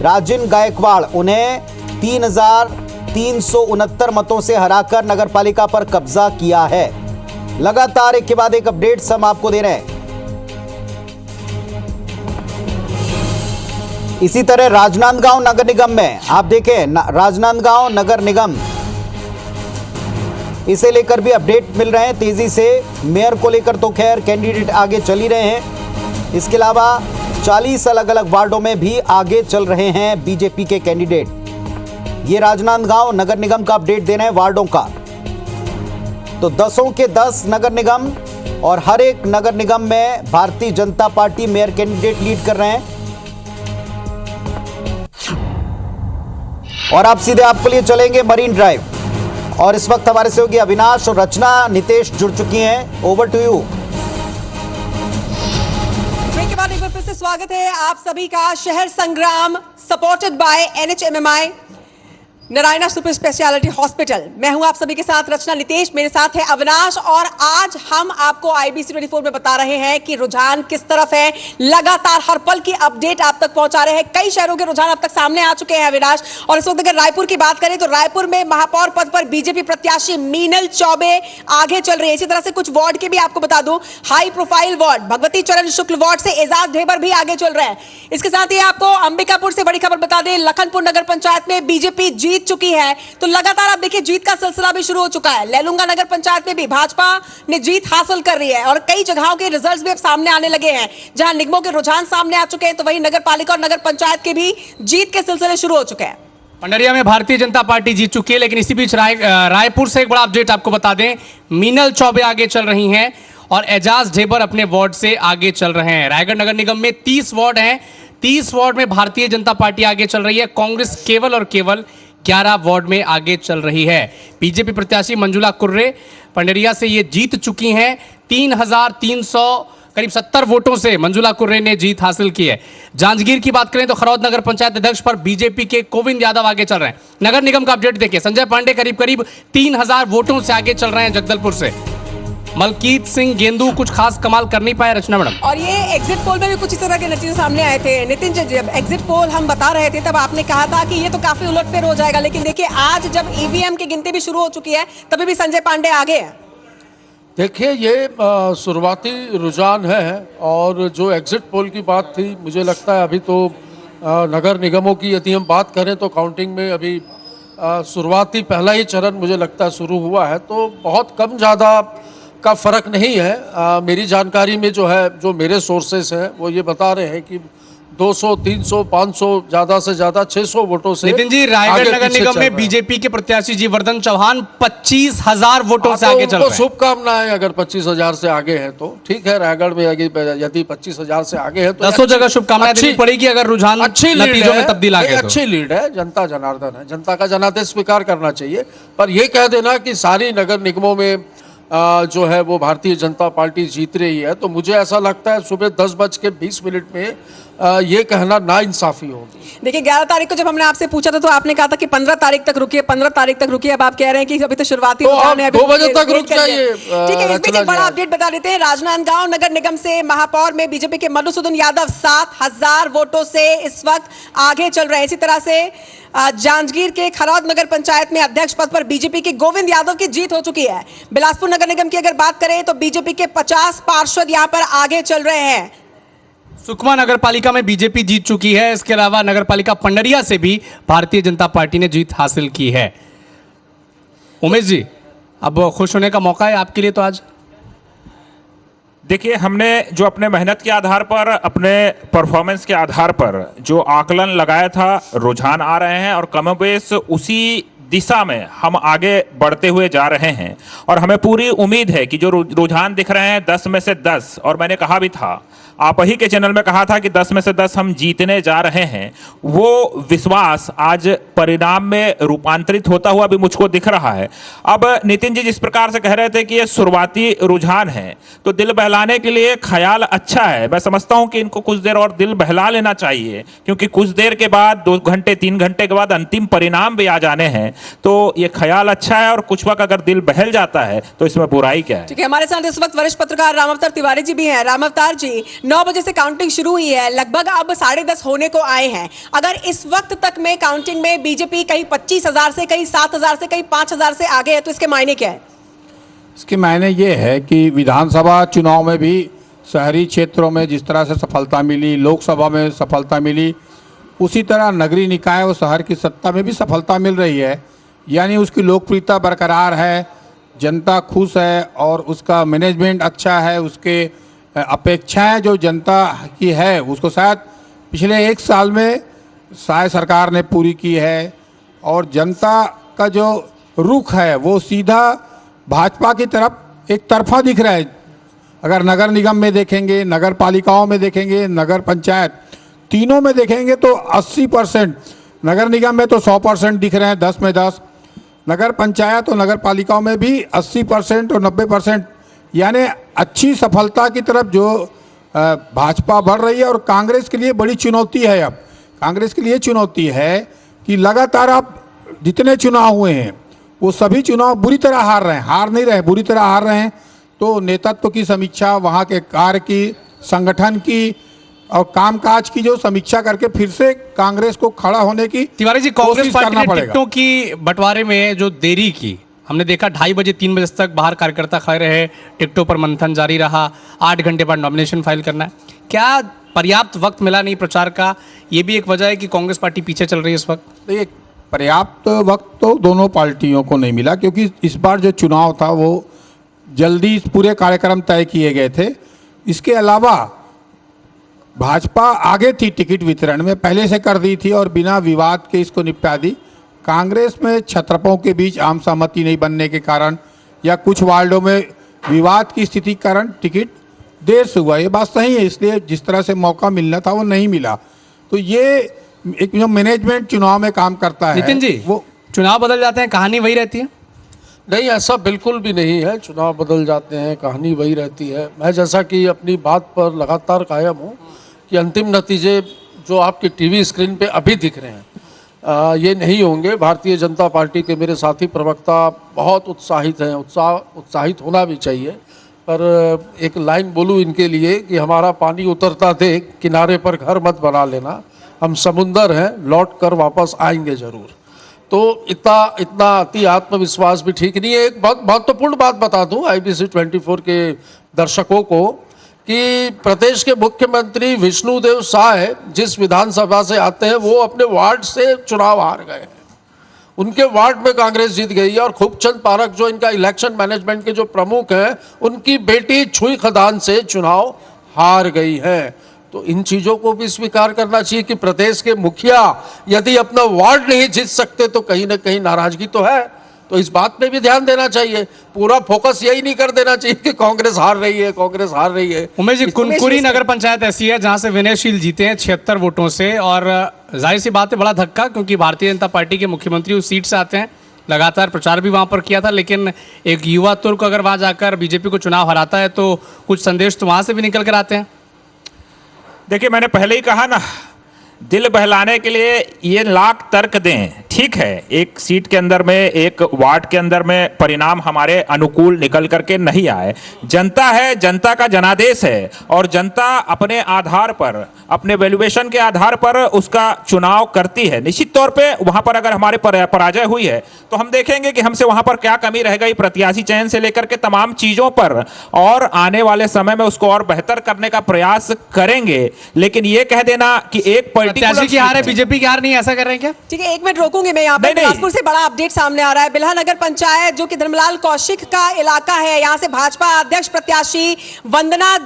S4: राजिन गायकवाड़ उन्हें 3,369 मतों से हराकर नगर पालिका पर कब्जा किया है। लगातार एक के बाद एक अपडेट्स हम आपको दे रहे हैं। इसी तरह राजनांदगांव नगर निगम में आप देखें, राजनांदगांव नगर निगम, इसे लेकर भी अपडेट मिल रहे हैं तेजी से। मेयर को लेकर तो खैर कैंडिडेट आगे चल ही रहे हैं। इसके अलावा 40 अलग अलग वार्डों में भी आगे चल रहे हैं बीजेपी के कैंडिडेट। ये राजनांदगांव नगर निगम का अपडेट दे रहे हैं वार्डों का। तो 10 के 10 नगर निगम और हर एक नगर निगम में Bharatiya Janata party mayor candidate lead कर रहे हैं। और आप सीधे आपके लिए चलेंगे मरीन ड्राइव, और इस वक्त हमारे सहयोगी अविनाश और रचना नितेश जुड़ चुकी हैं। Over to you.
S3: ब्रेक के बाद एक बार फिर से स्वागत है आप सभी का। शहर संग्राम supported by NHMMI Narayana super speciality hospital. मैं हूं आप सभी के साथ रचना नितेश, मेरे साथ है अविनाश, और आज हम आपको IBC 24 में बता रहे हैं कि रुझान किस तरफ है। लगातार हर पल की अपडेट आप तक पहुंचा रहे हैं। कई शहरों के रुझान अब तक सामने आ चुके हैं अविनाश, और इस वक्त अगर रायपुर की बात करें तो रायपुर में महापौर पद पर बीजेपी प्रत्याशी मीनल चौबे आगे चल रही है। इसी तरह से कुछ वार्ड के भी आपको बता दूं, हाई प्रोफाइल वार्ड भगवती चरण शुक्ल वार्ड से एजाज ढेबर भी आगे चल रहे हैं। इसके साथ ही आपको अंबिकापुर से बड़ी खबर बता दें, लखनपुर नगर पंचायत में बीजेपी जीत चुकी है। तो लगातार आप देखिए जीत का सिलसिला भी शुरू हो चुका है। लैलूंगा नगर पंचायत में भी भाजपा ने जीत हासिल कर रही है, और कई जगहों के रिजल्ट्स भी अब सामने आने लगे हैं। जहां निगमों के रुझान सामने आ चुके हैं, तो वहीं नगर पालिका और नगर पंचायत के भी जीत के सिलसिले शुरू हो चुके हैं।
S1: पंडरिया में भारतीय जनता पार्टी जीत चुकी है, लेकिन इसी बीच रायपुर से एक बड़ा अपडेट आपको बता दें, मीनल चौबे आगे चल रही हैं और एजाज ढेबर अपने वार्ड से आगे चल रहे हैं। रायगढ़ नगर निगम में 30 वार्ड हैं, 30 वार्ड में भारतीय जनता पार्टी आगे चल रही है। कांग्रेस केवल और केवल 11 वार्ड में आगे चल रही है। बीजेपी प्रत्याशी मंजुला कुर्रे पंडरिया से ये जीत चुकी हैं। 3,300 करीब 70 वोटों से मंजुला कुर्रे ने जीत हासिल की है। जांजगीर की बात करें तो खरौद नगर पंचायत अध्यक्ष पर बीजेपी के गोविंद यादव आगे चल रहे हैं। नगर निगम का अपडेट देखिए, संजय पांडे करीब करीब 3,000 वोटों से आगे चल रहे हैं जगदलपुर से। मलकीत सिंह गेंदू कुछ खास कमाल कर नहीं पाए रचना मैडम।
S3: और ये एग्जिट पोल में भी कुछ इस तरह के नतीजे सामने आए थे। नितिन जी, जब एग्जिट पोल हम बता रहे थे तब आपने कहा था कि ये तो काफी उलटफेर हो जाएगा, लेकिन देखिए आज जब EVM की गिनती भी शुरू हो चुकी है तभी भी संजय पांडे आगे हैं।
S10: देखिए ये शुरुआती रुझान है, और जो एग्जिट पोल की बात थी, मुझे लगता है अभी तो नगर निगमों की यदि हम बात करें तो काउंटिंग में अभी शुरुआती पहला ही चरण मुझे लगता है शुरू हुआ है, तो बहुत कम ज़्यादा का फ़र्क नहीं है। मेरी जानकारी में जो है, जो मेरे सोर्सेस हैं वो ये बता रहे हैं कि 200, 300, 500 ज़्यादा से ज़्यादा 600 वोटों से।
S1: नितिन जी, रायगढ़ नगर निगम में बीजेपी के प्रत्याशी जी वर्धन चौहान 25,000 वोटों से आगे चल रहे हैं।
S10: शुभकामनाएं, अगर 25,000 से आगे हैं तो ठीक है। रायगढ़ में यदि 25,000 से आगे है तो
S1: 10 जगह शुभकामनाएं देनी पड़ेगी अगर रुझान
S10: अच्छी
S1: नतीजों में तब्दील आ गए तो।
S10: अच्छी लीड है, जनता जनार्दन है, जनता का जनादेश स्वीकार करना चाहिए। पर यह कह देना कि सारी नगर निगमों में जो है वो भारतीय जनता पार्टी जीत रही है, तो मुझे ऐसा लगता है सुबह 10:20 में ये कहना नाइंसाफी होगी।
S3: देखिए 11 तारीख को जब हमने आपसे पूछा था तो आपने कहा था कि 15 तारीख तक रुकिए, 15 तारीख तक रुकिए। अब आप कह रहे हैं कि अभी तो शुरुआती
S10: तो
S3: रुझान है,
S10: आप
S3: अभी
S10: 2 बजे
S3: वेट
S10: तक रुक
S3: करिए।
S10: जाइए,
S3: ठीक है, इसमें
S10: रचना
S3: एक बड़ा
S10: जी।
S3: अपडेट बता देते हैं। राजनांदगांव नगर निगम से महापौर में बीजेपी के मधुसूदन यादव 7,000 वोटों से इस वक्त आगे चल रहे हैं। इसी तरह से जांजगीर के खरौद नगर पंचायत में अध्यक्ष पद पर बीजेपी के गोविंद यादव की जीत हो चुकी है। बिलासपुर नगर निगम की अगर बात करें तो बीजेपी के 50 पार्षद यहां पर आगे चल रहे हैं।
S1: सुकमा नगर पालिका में बीजेपी जीत चुकी है। इसके अलावा नगर पालिका पंडरिया से भी भारतीय जनता पार्टी ने जीत हासिल की है। उमेश जी, अब खुश होने का मौका है आपके लिए तो आज।
S11: देखिए, हमने जो अपने मेहनत के आधार पर, अपने परफॉर्मेंस के आधार पर जो आकलन लगाया था, रुझान आ रहे हैं और कमोबेश उसी दिशा में हम आगे बढ़ते हुए जा रहे हैं। और हमें पूरी उम्मीद है कि जो रुझान दिख रहे हैं 10 में से 10, और मैंने कहा भी था, आप ही के चैनल में कहा था कि 10 में से 10 हम जीतने जा रहे हैं, वो विश्वास आज परिणाम में रूपांतरित होता हुआ भी मुझको दिख रहा है। अब नितिन जी जिस प्रकार से कह रहे थे कि ये शुरुआती रुझान है, तो दिल बहलाने के लिए ख्याल अच्छा है। मैं समझता हूं कि इनको कुछ देर और दिल बहला लेना चाहिए, क्योंकि कुछ देर के बाद 2 घंटे 3 घंटे के बाद अंतिम परिणाम भी आ जाने हैं। तो ये ख्याल अच्छा है, और कुछ वक्त अगर दिल बहल जाता है तो इसमें बुराई क्या है।
S3: ठीक है, हमारे साथ इस वक्त वरिष्ठ पत्रकार रामावतार तिवारी जी भी हैं। रामावतार जी, 9 बजे से काउंटिंग शुरू हुई है, लगभग अब 10:30 होने को आए हैं। अगर इस वक्त तक में काउंटिंग में बीजेपी कहीं 25,000 से, कहीं 7,000 से, कहीं 5,000 से आगे है, तो इसके मायने क्या है?
S9: इसके मायने ये है कि विधानसभा चुनाव में भी शहरी क्षेत्रों में जिस तरह से सफलता मिली, लोकसभा में सफलता मिली, उसी तरह नगरीय निकाय और शहर की सत्ता में भी सफलता मिल रही है। यानी उसकी लोकप्रियता बरकरार है, जनता खुश है और उसका मैनेजमेंट अच्छा है। उसके अपेक्षाएं जो जनता की है उसको शायद पिछले 1 साल में शायद सरकार ने पूरी की है। और जनता का जो रुख है वो सीधा भाजपा की तरफ एक तरफा दिख रहा है। अगर नगर निगम में देखेंगे, नगर पालिकाओं में देखेंगे, नगर पंचायत, तीनों में देखेंगे तो 80%, नगर निगम में तो 100% दिख रहे हैं, 10 में 10, नगर पंचायत और नगर पालिकाओं में भी 80% और 90%, यानी अच्छी सफलता की तरफ जो भाजपा बढ़ रही है। और कांग्रेस के लिए बड़ी चुनौती है। अब कांग्रेस के लिए चुनौती है कि लगातार आप जितने चुनाव हुए हैं वो सभी चुनाव बुरी तरह हार रहे हैं, हार नहीं रहे, बुरी तरह हार रहे हैं। तो नेतृत्व की समीक्षा, वहाँ के कार्य की, संगठन की और कामकाज की जो समीक्षा करके फिर से कांग्रेस को खड़ा होने की
S1: तिवारी जी, कांग्रेस
S9: कोशिश
S1: पार्टी
S9: करना
S1: ने
S9: पड़ेगा।
S1: टिकटों की बंटवारे में जो देरी की, हमने देखा 2:30 बजे 3 बजे तक बाहर कार्यकर्ता खड़े रहे, टिकटों पर मंथन जारी रहा, 8 घंटे बाद नॉमिनेशन फाइल करना है। क्या पर्याप्त वक्त मिला नहीं प्रचार का? ये भी एक वजह है कि कांग्रेस पार्टी पीछे चल रही है इस वक्त।
S9: देखिए, पर्याप्त वक्त तो दोनों पार्टियों को नहीं मिला, क्योंकि इस बार जो चुनाव था वो जल्दी पूरे कार्यक्रम तय किए गए थे। इसके अलावा भाजपा आगे थी टिकट वितरण में, पहले से कर दी थी और बिना विवाद के इसको निपटा दी। कांग्रेस में छत्रपों के बीच आम सहमति नहीं बनने के कारण या कुछ वार्डों में विवाद की स्थिति के कारण टिकट देर से हुआ। ये बात सही है, इसलिए जिस तरह से मौका मिलना था वो नहीं मिला। तो ये एक जो मैनेजमेंट चुनाव में काम करता है,
S1: नितिन जी,
S9: वो
S1: चुनाव बदल जाते हैं, कहानी वही रहती है?
S10: नहीं, ऐसा बिल्कुल भी नहीं है। चुनाव बदल जाते हैं, कहानी वही रहती है। मैं जैसा कि अपनी बात पर लगातार कायम हूँ कि अंतिम नतीजे जो आपके टीवी स्क्रीन पे अभी दिख रहे हैं ये नहीं होंगे। भारतीय जनता पार्टी के मेरे साथी प्रवक्ता बहुत उत्साहित हैं, उत्साहित होना भी चाहिए। पर एक लाइन बोलूँ इनके लिए कि हमारा पानी उतरता देख किनारे पर घर मत बना लेना, हम समुंदर हैं, लौट कर वापस आएंगे ज़रूर। तो इतना अति आत्मविश्वास भी ठीक नहीं है। एक बहुत महत्वपूर्ण बात बता दूं IBC 24 के दर्शकों को कि प्रदेश के मुख्यमंत्री विष्णुदेव साय जिस विधानसभा से आते हैं वो अपने वार्ड से चुनाव हार गए हैं। उनके वार्ड में कांग्रेस जीत गई है और खूबचंद पारक जो इनका इलेक्शन मैनेजमेंट के जो प्रमुख हैं, उनकी बेटी छुई खदान से चुनाव हार गई है। तो इन चीज़ों को भी स्वीकार करना चाहिए कि प्रदेश के मुखिया यदि अपना वार्ड नहीं जीत सकते तो कहीं ना कहीं नाराजगी तो है। तो इस बात पे भी ध्यान देना चाहिए। पूरा फोकस यही नहीं कर देना चाहिए कि कांग्रेस हार रही है, कांग्रेस हार रही है।
S1: उमेश जी, कुनकुरी नगर पंचायत ऐसी है जहां से विनयशील जीते हैं 76 वोटों से, और जाहिर सी बात है बड़ा धक्का, क्योंकि भारतीय जनता पार्टी के मुख्यमंत्री उस सीट से आते हैं। लगातार प्रचार भी वहां पर किया था, लेकिन एक युवा तुर्क अगर वहां जाकर बीजेपी को चुनाव हराता है तो कुछ संदेश तो वहां से भी निकल कर आते हैं।
S11: देखिए, मैंने पहले ही कहा ना, दिल बहलाने के लिए ये लाख तर्क दें, ठीक है, एक सीट के अंदर में, एक वार्ड के अंदर में परिणाम हमारे अनुकूल निकल करके नहीं आए। जनता है, जनता का जनादेश है, और जनता अपने आधार पर, अपने वैल्यूएशन के आधार पर उसका चुनाव करती है। निश्चित तौर पे वहां पर अगर हमारे पराजय हुई है तो हम देखेंगे कि हमसे वहां पर क्या कमी रह गई, प्रत्याशी चयन से लेकर के तमाम चीजों पर, और आने वाले समय में उसको और बेहतर करने का प्रयास करेंगे। लेकिन ये कह देना कि एक
S1: प्रत्याशी की हार है, बीजेपी की हार नहीं, ऐसा कर रहे हैं क्या?
S3: ठीक है, एक मिनट रोकूंगी मैं यहाँ पर।
S11: नहीं, नहीं।
S3: बिलासपुर से बड़ा अपडेट सामने आ रहा है। बिल्हा नगर पंचायत जो कि धर्मलाल कौशिक का इलाका है, यहाँ से भाजपा अध्यक्ष प्रत्याशी वंदना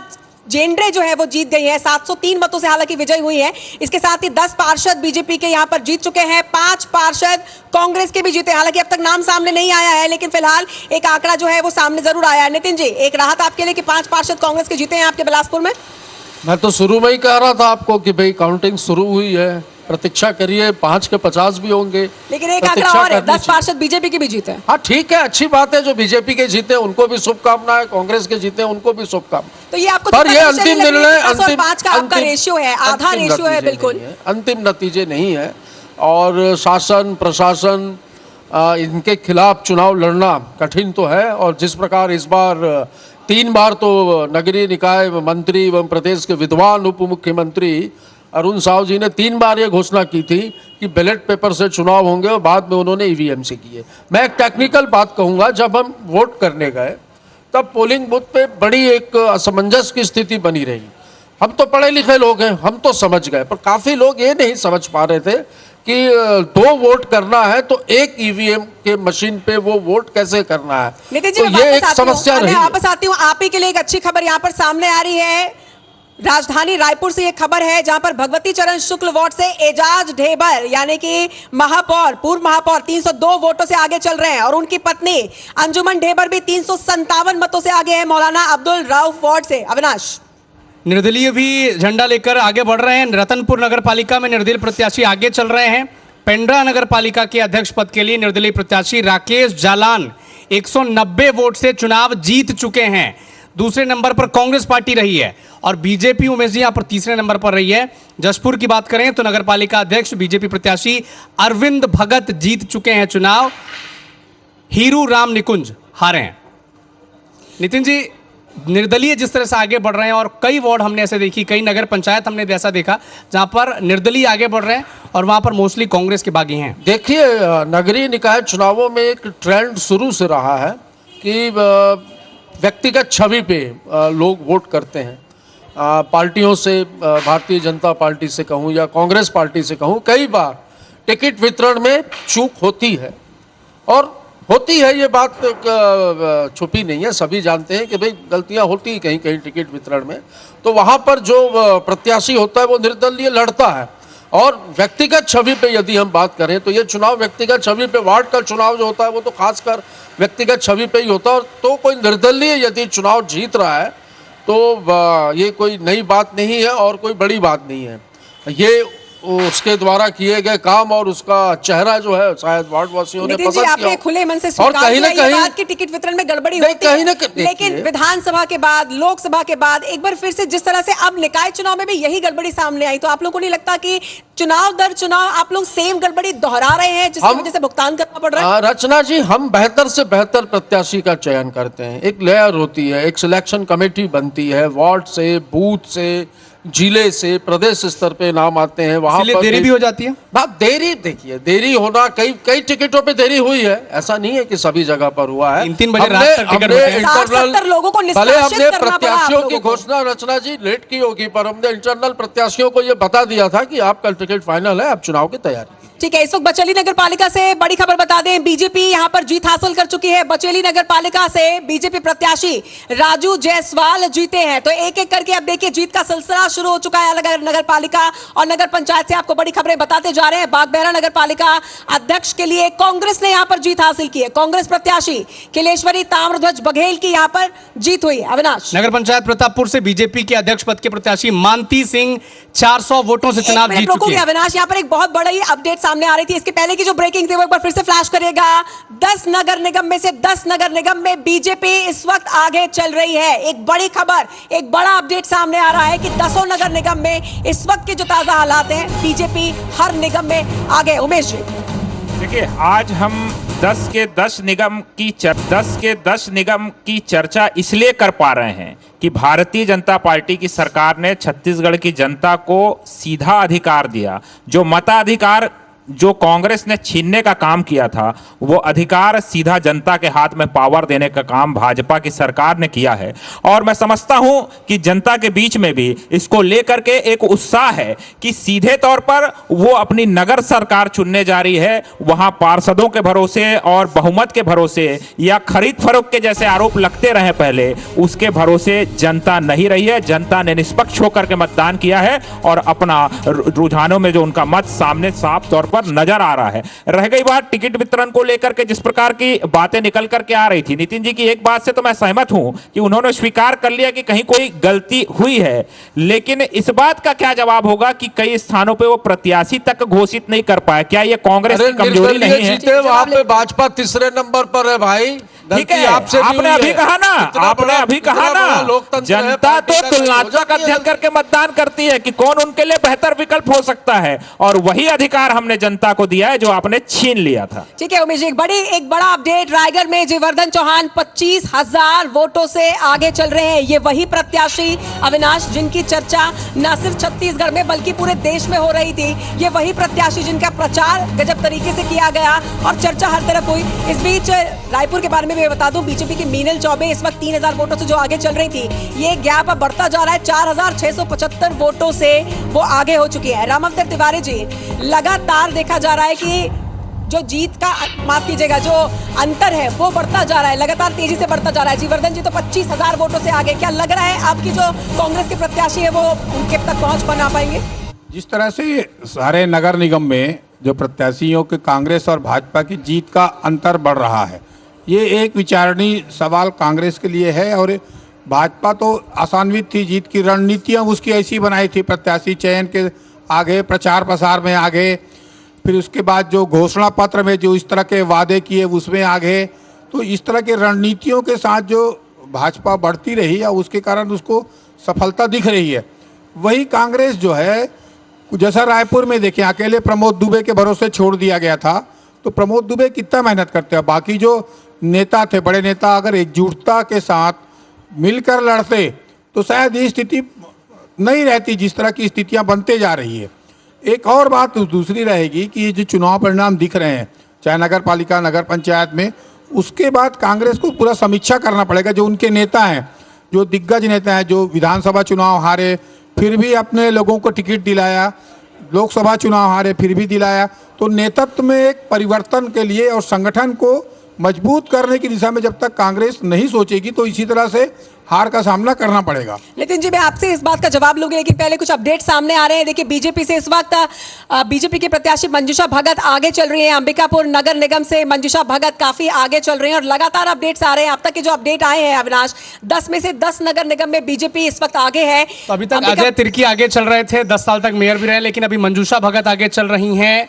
S3: जेंड्रे जो है वो जीत गई है 703 मतों से, हालांकि विजयी हुई है। इसके साथ ही 10 पार्षद बीजेपी के यहाँ पर जीत चुके हैं, 5 पार्षद कांग्रेस के भी जीते। हालांकि अब तक नाम सामने नहीं आया है, लेकिन फिलहाल एक आंकड़ा जो है वो सामने जरूर आया है। नितिन जी, एक राहत आपके लिए कि 5 पार्षद कांग्रेस के जीते हैं आपके बिलासपुर में।
S10: मैं तो शुरू में ही कह रहा था आपको कि भाई काउंटिंग शुरू हुई है, प्रतीक्षा करिए, 5 के 50 भी होंगे।
S3: लेकिन एक आंकड़ा और है, 10 पार्षद बीजेपी के भी जीते हैं।
S10: हाँ ठीक है, अच्छी बात है, जो बीजेपी के जीते उनको भी शुभकामनाएं, कांग्रेस के जीते उनको भी शुभकामनाएं।
S3: तो ये आपको
S10: पर ये अंतिम निर्णय,
S3: 5 का आपका रेशियो है, आधा रेशियो है, बिल्कुल
S10: अंतिम नतीजे नहीं है। और शासन प्रशासन इनके खिलाफ चुनाव लड़ना कठिन तो है, और जिस प्रकार इस बार 3 बार तो नगरीय निकाय मंत्री एवं प्रदेश के विद्वान उप मुख्यमंत्री अरुण साव जी ने 3 बार ये घोषणा की थी कि बैलेट पेपर से चुनाव होंगे, और बाद में उन्होंने ईवीएम से किए। मैं एक टेक्निकल बात कहूँगा, जब हम वोट करने गए तब पोलिंग बूथ पे बड़ी एक असमंजस की स्थिति बनी रही। हम तो पढ़े लिखे लोग हैं, हम तो समझ गए, पर काफ़ी लोग ये नहीं समझ पा रहे थे कि 2 वोट करना है तो एक ईवीएम के मशीन पे वो वोट कैसे करना है।
S3: नितिन जी,
S10: तो ये एक समस्या रही।
S3: मैं वापस आती हूँ, आप ही के लिए एक अच्छी खबर यहाँ पर सामने आ रही है। राजधानी रायपुर से एक खबर है, जहां पर भगवती चरण शुक्ल वार्ड से एजाज ढेबर यानी कि महापौर, पूर्व महापौर 302 वोटों से आगे चल रहे हैं, और उनकी पत्नी अंजुमन ढेबर भी 357 मतों से आगे है मौलाना अब्दुल राउफ वार्ड से। अविनाश,
S1: निर्दलीय भी झंडा लेकर आगे बढ़ रहे हैं। रतनपुर नगर पालिका में निर्दलीय प्रत्याशी आगे चल रहे हैं। पेंड्रा नगर पालिका के अध्यक्ष पद के लिए निर्दलीय प्रत्याशी राकेश जालान 190 वोट से चुनाव जीत चुके हैं। दूसरे नंबर पर कांग्रेस पार्टी रही है, और बीजेपी उमेश जी यहां पर तीसरे नंबर पर रही है। जशपुर की बात करें तो नगर पालिका अध्यक्ष बीजेपी प्रत्याशी अरविंद भगत जीत चुके हैं चुनाव, हीरू राम निकुंज हारे हैं। नितिन जी, निर्दलीय जिस तरह से आगे बढ़ रहे हैं, और कई वार्ड हमने ऐसे देखी, कई नगर पंचायत हमने ऐसा देखा जहां पर निर्दलीय आगे बढ़ रहे हैं और वहां पर मोस्टली कांग्रेस के बागी हैं।
S10: देखिए, नगरीय निकाय चुनावों में एक ट्रेंड शुरू से रहा है कि व्यक्तिगत छवि पे लोग वोट करते हैं। पार्टियों से, भारतीय जनता पार्टी से कहूँ या कांग्रेस पार्टी से कहूँ, कई बार टिकट वितरण में चूक होती है, और होती है, ये बात छुपी नहीं है, सभी जानते हैं कि भाई गलतियां होती हैं कहीं कहीं टिकट वितरण में। तो वहाँ पर जो प्रत्याशी होता है वो निर्दलीय लड़ता है, और व्यक्तिगत छवि पे यदि हम बात करें तो ये चुनाव व्यक्तिगत छवि पे, वार्ड का चुनाव जो होता है वो तो खासकर व्यक्तिगत छवि पे ही होता है। और तो कोई निर्दलीय यदि चुनाव जीत रहा है तो ये कोई नई बात नहीं है और कोई बड़ी बात नहीं है। ये उसके द्वारा किए गए काम और उसका चेहरा जो है शायद वार्डवासियों ने पसंद
S3: आपने खुले मन से
S10: और कहीं ना कहीं
S3: बात की टिकट वितरण में गड़बड़ी होती है, लेकिन विधानसभा के बाद, लोकसभा के बाद एक बार फिर से जिस तरह से अब निकाय चुनाव में भी यही गड़बड़ी सामने आई, तो आप लोगों को नहीं लगता कि चुनाव दर चुनाव आप लोग सेम गड़बड़ी दोहरा रहे हैं, जिसकी वजह से भुगतान करना पड़ रहा है?
S10: रचना जी, हम बेहतर से बेहतर प्रत्याशी का चयन करते हैं। एक लेयर होती है, एक सिलेक्शन कमेटी बनती है, वार्ड से, बूथ से, जिले से, प्रदेश स्तर पे नाम आते हैं, वहां पर
S1: देरी भी हो जाती है।
S10: बात देरी, देखिए देरी होना, कई टिकटों पे देरी हुई है, ऐसा नहीं है कि सभी जगह पर हुआ है।
S1: 3 बजे रात तक टिकट
S10: हमने इंटरनल
S3: लोगों को
S10: भले हमने प्रत्याशियों की घोषणा रचना जी लेट की होगी, पर हमने इंटरनल प्रत्याशियों को ये बता दिया था कि आपका टिकट फाइनल है, आप चुनाव की तैयारी।
S3: ठीक है, इस वक्त बचेली नगर पालिका से बड़ी खबर बता दें, बीजेपी यहां पर जीत हासिल कर चुकी है। बचेली नगर पालिका से बीजेपी प्रत्याशी राजू जायसवाल जीते हैं। तो एक एक करके अब देखिए जीत का सिलसिला शुरू हो चुका है। नगर पालिका और नगर पंचायत से आपको बड़ी खबरें बताते जा रहे हैं। बागबहरा नगर पालिका अध्यक्ष के लिए कांग्रेस ने यहां पर जीत हासिल की है। कांग्रेस प्रत्याशी किलेश्वरी ताम्रध्वज बघेल की यहां पर जीत हुई। अविनाश,
S1: नगर पंचायत प्रतापपुर से बीजेपी के अध्यक्ष पद के प्रत्याशी मानती सिंह 400 वोटों से चुनाव जीत चुके हैं।
S3: अविनाश, यहां पर एक बहुत बड़ी अपडेट सामने आ रही थी। इसके पहले की जो ब्रेकिंग थी वो एक बार फिर से फ्लैश करिएगा। 10 नगर निगम में से 10 नगर निगम में बीजेपी इस वक्त आगे चल रही है। एक बड़ी खबर, एक बड़ा अपडेट सामने आ रहा है कि 10 नगर निगम में इस वक्त के जो ताजा हालात हैं, बीजेपी हर निगम में आगे। उमेश जी,
S11: देखिए, आज हम 10 के 10 निगम की चर्चा इसलिए कर पा रहे हैं कि भारतीय जनता पार्टी की सरकार ने छत्तीसगढ़ की जनता को सीधा अधिकार दिया। जो मताधिकार जो कांग्रेस ने छीनने का काम किया था, वो अधिकार सीधा जनता के हाथ में पावर देने का काम भाजपा की सरकार ने किया है। और मैं समझता हूं कि जनता के बीच में भी इसको लेकर के एक उत्साह है कि सीधे तौर पर वो अपनी नगर सरकार चुनने जा रही है। वहां पार्षदों के भरोसे और बहुमत के भरोसे या खरीद फरोख्त के जैसे आरोप लगते रहे पहले, उसके भरोसे जनता नहीं रही है। जनता ने निष्पक्ष होकर के मतदान किया है और अपना रुझानों में जो उनका मत सामने साफ तौर पर नजर आ रहा है। रह गई बात टिकट वितरण को लेकर के, जिस प्रकार की बातें निकल करके आ रही थी, नितिन जी की एक बात से तो मैं सहमत हूं कि उन्होंने स्वीकार कर लिया कि कहीं कोई गलती हुई है, लेकिन इस बात का क्या जवाब होगा कि कई स्थानों पे वो प्रत्याशी तक घोषित नहीं कर पाए। क्या ये कांग्रेस की कमजोरी नहीं है?
S10: जीते वहां पे भाजपा तीसरे नंबर पर है भाई।
S11: ठीक है, आपने अभी कहा ना, जनता तो तुलनात्मक अध्ययन करके मतदान करती है कि कौन उनके लिए बेहतर विकल्प हो सकता है, और वही अधिकार हमने जनता को दिया है जो आपने छीन लिया था।
S3: ठीक है उमेश जी, एक बड़ा अपडेट। रायगढ़ में जयवर्धन चौहान 25,000 वोटों से आगे चल रहे हैं। ये वही प्रत्याशी अविनाश जिनकी चर्चा न सिर्फ छत्तीसगढ़ में बल्कि पूरे देश में हो रही थी। ये वही प्रत्याशी जिनका प्रचार गजब तरीके से किया गया और चर्चा हर तरफ हुई। इस बीच रायपुर के बारे में मैं बता दूं, बीजेपी की मीनल चौबे इस वक्त 3,000 वोटों से जो आगे चल रही थी, ये गैप अब बढ़ता जा रहा है। 4,675 वोटों से वो आगे हो चुकी है। रामावतार तिवारी जी, लगातार देखा जा रहा है कि जो जीत का, माफ कीजिएगा, जो अंतर है वो बढ़ता जा रहा है, लगातार तेजी से बढ़ता जा रहा है। जयवर्धन जी तो 25,000 वोटों से आगे। क्या लग रहा है आपकी जो कांग्रेस के प्रत्याशी है वो उनके तक पहुंच बना पाएंगे?
S9: जिस तरह से सारे नगर निगम में जो प्रत्याशियों के कांग्रेस और भाजपा की जीत का अंतर बढ़ रहा है, ये एक विचारणीय सवाल कांग्रेस के लिए है। और भाजपा तो आसान्वित थी, जीत की रणनीतियाँ उसकी ऐसी बनाई थी, प्रत्याशी चयन के आगे, प्रचार प्रसार में आगे, फिर उसके बाद जो घोषणा पत्र में जो इस तरह के वादे किए उसमें आगे। तो इस तरह के रणनीतियों के साथ जो भाजपा बढ़ती रही और उसके कारण उसको सफलता दिख रही है। वही कांग्रेस जो है, जैसा रायपुर में देखें, अकेले प्रमोद दुबे के भरोसे छोड़ दिया गया था, तो प्रमोद दुबे कितना मेहनत करते हैं। बाकी जो नेता थे, बड़े नेता, अगर एकजुटता के साथ मिलकर लड़ते तो शायद ये स्थिति नहीं रहती जिस तरह की स्थितियां बनते जा रही है। एक और बात दूसरी रहेगी कि ये जो चुनाव परिणाम दिख रहे हैं, चाहे नगर पालिका, नगर पंचायत में, उसके बाद कांग्रेस को पूरा समीक्षा करना पड़ेगा। जो उनके नेता हैं, जो दिग्गज नेता हैं, जो विधानसभा चुनाव हारे फिर भी अपने लोगों को टिकट दिलाया, लोकसभा चुनाव हारे फिर भी दिलाया, तो नेतृत्व में एक परिवर्तन के लिए और संगठन को मजबूत करने की दिशा में जब तक कांग्रेस नहीं सोचेगी तो इसी तरह से हार का सामना करना पड़ेगा।
S3: नितिन जी, मैं आपसे इस बात का जवाब लूंगी, लेकिन पहले कुछ अपडेट सामने आ रहे हैं। देखिए, बीजेपी से इस वक्त बीजेपी के प्रत्याशी मंजूषा भगत आगे चल रही है। अंबिकापुर नगर निगम से मंजूषा भगत काफी आगे चल रही हैं और लगातार अपडेट्स आ रहे हैं। अब तक के जो अपडेट आए हैं अविनाश, 10 में से 10 नगर निगम में बीजेपी इस वक्त आगे है।
S1: तो अभी तक अजय तिर्की आगे चल रहे थे, 10 साल तक मेयर भी रहे, लेकिन अभी मंजूषा भगत आगे चल रही हैं।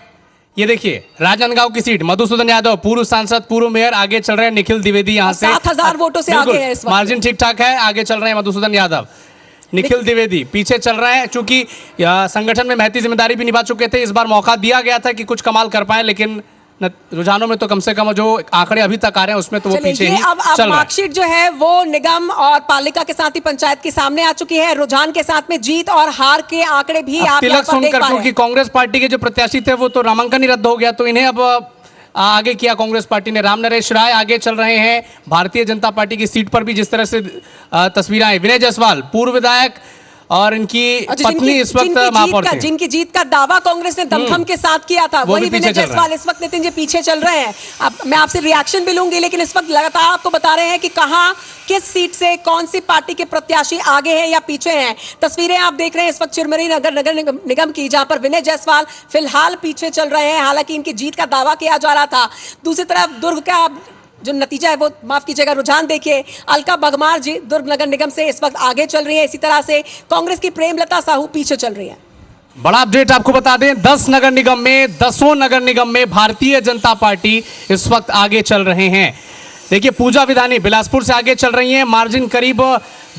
S1: ये देखिए, राजनांदगांव की सीट, मधुसूदन यादव पूर्व सांसद, पूर्व मेयर आगे चल रहे हैं। निखिल द्विवेदी यहाँ से
S3: 7,000 वोटों से आगे है इस वक्त।
S1: मार्जिन ठीक ठाक है, आगे चल रहे हैं मधुसूदन यादव। निखिल द्विवेदी पीछे चल रहे हैं, चूंकि संगठन में महती जिम्मेदारी भी निभा चुके थे। इस बार मौका दिया गया था कि कुछ कमाल कर पाए, लेकिन रुझानों में तो कम से कम जो आंकड़े अभी तक आ रहे हैं उसमें तो वो पीछे ही
S3: अब
S1: चल रहा है।
S3: मार्कशीट जो है वो निगम और पालिका के साथ ही पंचायत के सामने आ चुकी है। रुझान के साथ में जीत और हार के आंकड़े भी आप
S1: तिलक सुनकर, क्योंकि कांग्रेस पार्टी के जो प्रत्याशी थे वो तो नामांकन ही रद्द हो गया, तो इन्हें अब आगे किया कांग्रेस पार्टी ने। राम नरेश राय आगे चल रहे हैं भारतीय जनता पार्टी की सीट पर भी। जिस तरह से तस्वीरें आई, विनय जायसवाल पूर्व विधायक और इनकी पत्नी इस वक्त महापौर थे,
S3: जिनकी जीत का दावा कांग्रेस ने दमखम के साथ किया था, वही विनय जायसवाल इस वक्त नितिन जी पीछे चल रहे हैं। अब मैं आपसे रिएक्शन भी लूंगी, लेकिन इस वक्त लगातार आपको बता रहे हैं कि कहां, किस सीट से कौन सी पार्टी के प्रत्याशी आगे हैं या पीछे हैं। तस्वीरें आप देख रहे हैं इस वक्त चिरमिरी नगर निगम की, जहां पर विनय जायसवाल फिलहाल पीछे चल रहे हैं, हालांकि इनकी जीत का दावा किया जा रहा था। दूसरी तरफ दुर्ग का जो नतीजा है वो, माफ कीजिएगा, रुझान देखिए, अलका बघमार जी दुर्ग नगर निगम से इस वक्त आगे चल रही है। इसी तरह से कांग्रेस की प्रेमलता साहू पीछे चल रही है।
S1: बड़ा अपडेट आपको बता दें, 10 नगर निगम में, 10 नगर निगम में भारतीय जनता पार्टी इस वक्त आगे चल रहे हैं। देखिए, पूजा विधानी बिलासपुर से आगे चल रही हैं, मार्जिन करीब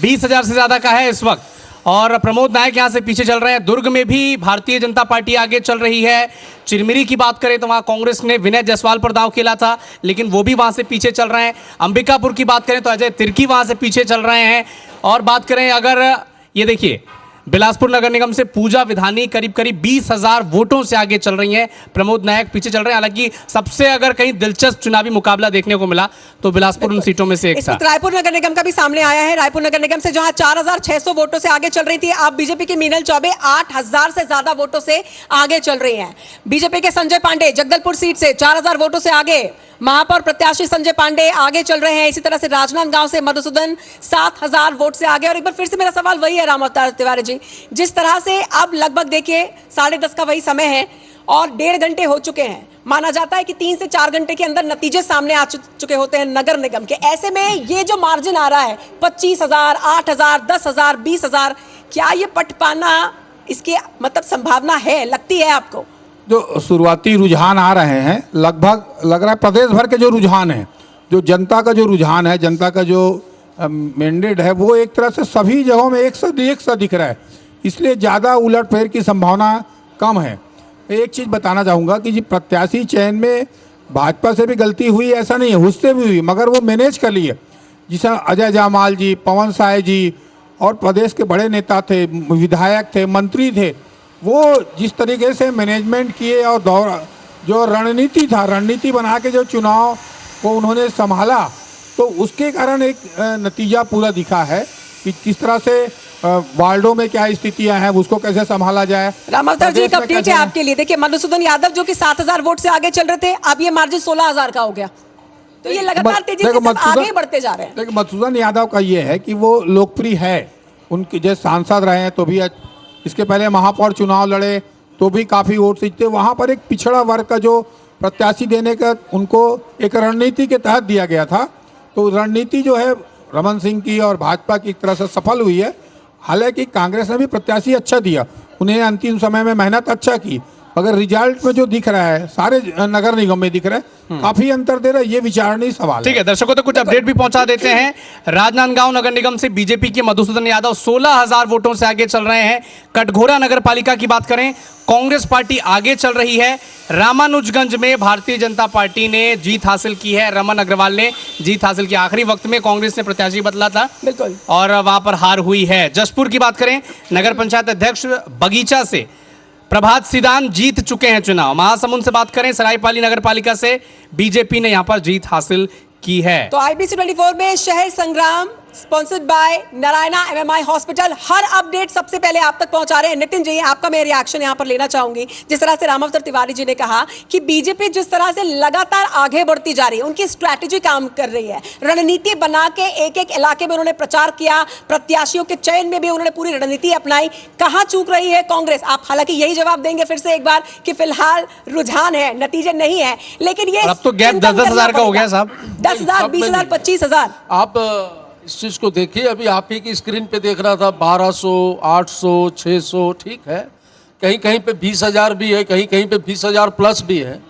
S1: 20,000 से ज्यादा का है इस वक्त, और प्रमोद नायक यहां से पीछे चल रहे हैं। दुर्ग में भी भारतीय जनता पार्टी आगे चल रही है। चिरमिरी की बात करें तो वहां कांग्रेस ने विनय जायसवाल पर दांव खेला था, लेकिन वो भी वहां से पीछे चल रहे हैं। अंबिकापुर की बात करें तो अजय तिर्की वहां से पीछे चल रहे हैं। और बात करें अगर, ये देखिए, बिलासपुर नगर निगम से पूजा विधानी करीब 20,000 वोटों से आगे चल रही हैं, प्रमोद नायक पीछे चल रहे हैं। हालांकि सबसे अगर कहीं दिलचस्प चुनावी मुकाबला देखने को मिला तो बिलासपुर उन सीटों में से एक
S3: इस
S1: था।
S3: वक्त रायपुर नगर निगम का भी सामने आया है। रायपुर नगर निगम से जहां 4,600 वोटों से आगे चल रही थी, आप बीजेपी की मीनल चौबे 8,000 से ज्यादा वोटों से आगे चल रही हैं। बीजेपी के संजय पांडे जगदलपुर सीट से 4,000 वोटों से आगे, महापौर प्रत्याशी संजय पांडे आगे चल रहे हैं। इसी तरह से राजनांदगांव से मधुसूदन 7,000 वोट से आगे। और एक बार फिर से मेरा सवाल वही है राम अवतार तिवारी जी, जिस तरह से अब लगभग देखिए 10:30 का वही समय है और 1.5 घंटे हो चुके हैं, माना जाता है कि 3 से 4 घंटे के अंदर नतीजे सामने आ चुके होते हैं नगर निगम के। ऐसे में ये जो मार्जिन आ रहा है 25,000, 8,000, 10,000, 20,000, क्या ये पट पाना इसकी मतलब संभावना है, लगती है आपको?
S9: जो शुरुआती रुझान आ रहे हैं, लगभग लग रहा है प्रदेश भर के जो रुझान है, जो जनता का जो रुझान है, जनता का जो मैंडेट है, वो एक तरह से सभी जगहों में एक सा दिख रहा है। इसलिए ज़्यादा उलटफेर की संभावना कम है। एक चीज़ बताना चाहूँगा कि जी प्रत्याशी चयन में भाजपा से भी गलती हुई ऐसा नहीं है, उससे भी हुई, मगर वो मैनेज कर लिए। जिस अजय जामाल जी, पवन साय जी और प्रदेश के बड़े नेता थे, विधायक थे, मंत्री थे, वो जिस तरीके से मैनेजमेंट किए और जो रणनीति था, रणनीति बना के जो चुनाव को उन्होंने संभाला, तो उसके कारण एक नतीजा पूरा दिखा है कि किस तरह से वार्डों में क्या स्थितियां हैं, उसको कैसे संभाला जाए।
S3: राम अवतार जी, एक अपडेट है आपके लिए। देखिए, मधुसूदन यादव जो कि 7,000 वोट से आगे चल रहे थे, अब ये मार्जिन 16,000 का हो गया। तो ये लगातार तेजी से आगे बढ़ते जा रहे हैं।
S9: देखिए, मधुसूदन यादव का ये है कि वो लोकप्रिय है, उनके जैसे सांसद रहे हैं तो भी, इसके पहले महापौर चुनाव लड़े तो भी काफ़ी वोट जीते। वहाँ पर एक पिछड़ा वर्ग का जो प्रत्याशी देने का उनको एक रणनीति के तहत दिया गया था, तो रणनीति जो है रमन सिंह की और भाजपा की एक तरह से सफल हुई है। हालांकि कांग्रेस ने भी प्रत्याशी अच्छा दिया, उन्हें अंतिम समय में मेहनत अच्छा की, मगर रिजल्ट में जो दिख रहा है सारे नगर निगम में दिख रहा है काफी अंतर दे रहा है। ये विचारणीय सवाल
S1: ठीक है, दर्शकों तक कुछ अपडेट भी पहुंचा देते हैं। राजनांदगांव नगर निगम से बीजेपी के मधुसूदन यादव 16,000 वोटों से आगे चल रहे हैं। कटघोरा नगर पालिका की बात करें, कांग्रेस पार्टी आगे चल रही है। रामानुजगंज में भारतीय जनता पार्टी ने जीत हासिल की है, रमन अग्रवाल ने जीत हासिल की। आखिरी वक्त में कांग्रेस ने प्रत्याशी बदला था
S3: बिल्कुल,
S1: और वहां पर हार हुई है। जसपुर की बात करें, नगर पंचायत अध्यक्ष बगीचा से प्रभात सिदान जीत चुके हैं चुनाव। महासमुंद से बात करें, सरायपाली नगर पालिका से बीजेपी ने यहां पर जीत हासिल की है।
S3: तो IBC 24 में शहर संग्राम sponsored by Narayana MMI hospital her update सबसे पहले आप तक पहुंचा रहे हैं। नितिन जी, आपका मैं रिएक्शन यहां पर लेना चाहूंगी। जिस तरह से राम अवतार तिवारी जी ने कहा कि बीजेपी जिस तरह से लगातार आगे बढ़ती जा रही है, उनकी स्ट्रैटेजी काम कर रही है, रणनीति बना के एक एक इलाके में उन्होंने प्रचार किया, प्रत्याशियों के चयन में भी उन्होंने पूरी रणनीति अपनाई। कहां चूक रही है कांग्रेस? आप हालांकि यही जवाब देंगे फिर से एक बार कि फिलहाल रुझान है, नतीजे नहीं है, लेकिन ये
S1: अब तो गैप 10-10 हजार का हो गया साहब।
S3: 10,000, 20,000, 25,000।
S10: आप इस चीज़ को देखिए, अभी आप ही की स्क्रीन पे देख रहा था 1200, 800, 600, ठीक है, कहीं कहीं पे 20,000 भी है, कहीं कहीं पे 20,000 प्लस भी है।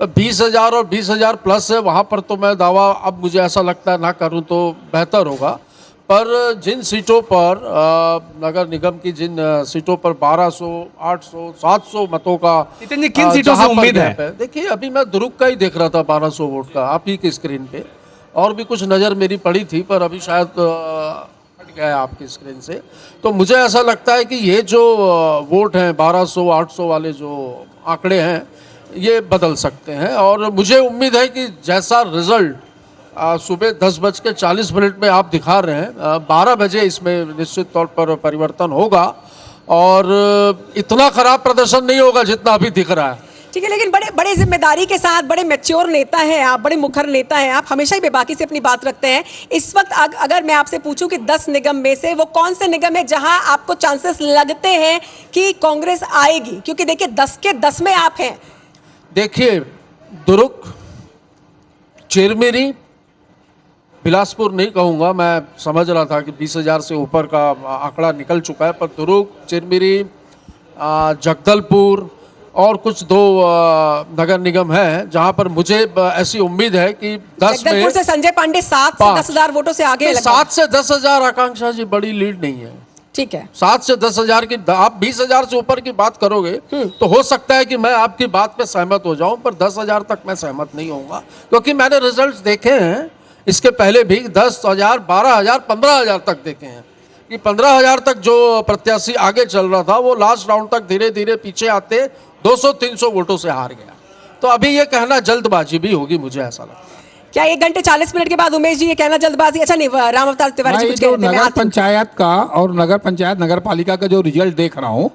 S10: 20,000 और 20,000 प्लस है, वहाँ पर तो मैं दावा अब मुझे ऐसा लगता है ना करूँ तो बेहतर होगा। पर जिन सीटों पर नगर निगम की जिन सीटों पर 1200, 800, 700 मतों का,
S1: नितिन जी, किन सीटों से उम्मीद है?
S10: देखिए, अभी मैं दुरुक का ही देख रहा था 1200 वोट का आप ही की स्क्रीन पे, और भी कुछ नज़र मेरी पड़ी थी पर अभी शायद हट गया है आपकी स्क्रीन से। तो मुझे ऐसा लगता है कि ये जो वोट हैं 1200, 800 वाले जो आंकड़े हैं, ये बदल सकते हैं। और मुझे उम्मीद है कि जैसा रिजल्ट सुबह 10:40 में आप दिखा रहे हैं, 12 बजे इसमें निश्चित तौर पर परिवर्तन होगा और इतना खराब प्रदर्शन नहीं होगा जितना अभी दिख रहा है।
S3: ठीक है, लेकिन बड़े बड़े जिम्मेदारी के साथ, बड़े मैच्योर नेता हैं आप, बड़े मुखर नेता हैं आप, हमेशा ही बेबाकी से अपनी बात रखते हैं। इस वक्त अगर मैं आपसे पूछूं कि 10 निगम में से वो कौन से निगम है जहां आपको चांसेस लगते हैं कि कांग्रेस आएगी? क्योंकि देखिए 10 के 10 में आप हैं।
S10: देखिए, दुर्ग, चिरमिरी, बिलासपुर नहीं कहूँगा, मैं समझ रहा था कि 20,000 से ऊपर का आंकड़ा निकल चुका है, पर दुर्ग, चिरमिरी, जगदलपुर और कुछ दो नगर निगम हैं जहां पर मुझे ऐसी उम्मीद है कि 10 में
S3: जगदलपुर से संजय पांडे 7 से 10,000 वोटों से आगे है लगभग।
S10: 7 से 10,000 आकांक्षा जी बड़ी लीड नहीं है।
S3: ठीक है,
S10: 7 से 10,000 की, आप 20,000 से ऊपर की बात करोगे तो हो सकता है कि मैं आपकी बात पे सहमत हो जाऊं, पर 10,000 तक मैं सहमत नहीं होऊंगा, क्योंकि मैंने रिजल्ट्स देखे हैं इसके पहले भी 10,000, 12,000, 15,000 तक देखे हैं कि 15,000 तक जो प्रत्याशी आगे चल रहा था वो लास्ट राउंड तक धीरे धीरे पीछे आते 200-300 वोटों से हार गया। तो अभी ये कहना जल्दबाजी भी होगी, मुझे ऐसा लगता है।
S3: क्या 1 घंटे 40 मिनट के बाद उमेश जी ये कहना जल्दबाजी? अच्छा नहीं, राम अवतार तिवारी जी
S9: मैं
S3: कुछ
S9: जो
S3: कहते हैं, मैं
S9: नगर
S3: आती हूं।
S9: पंचायत का और नगर पंचायत नगर पालिका का जो रिजल्ट देख रहा हूँ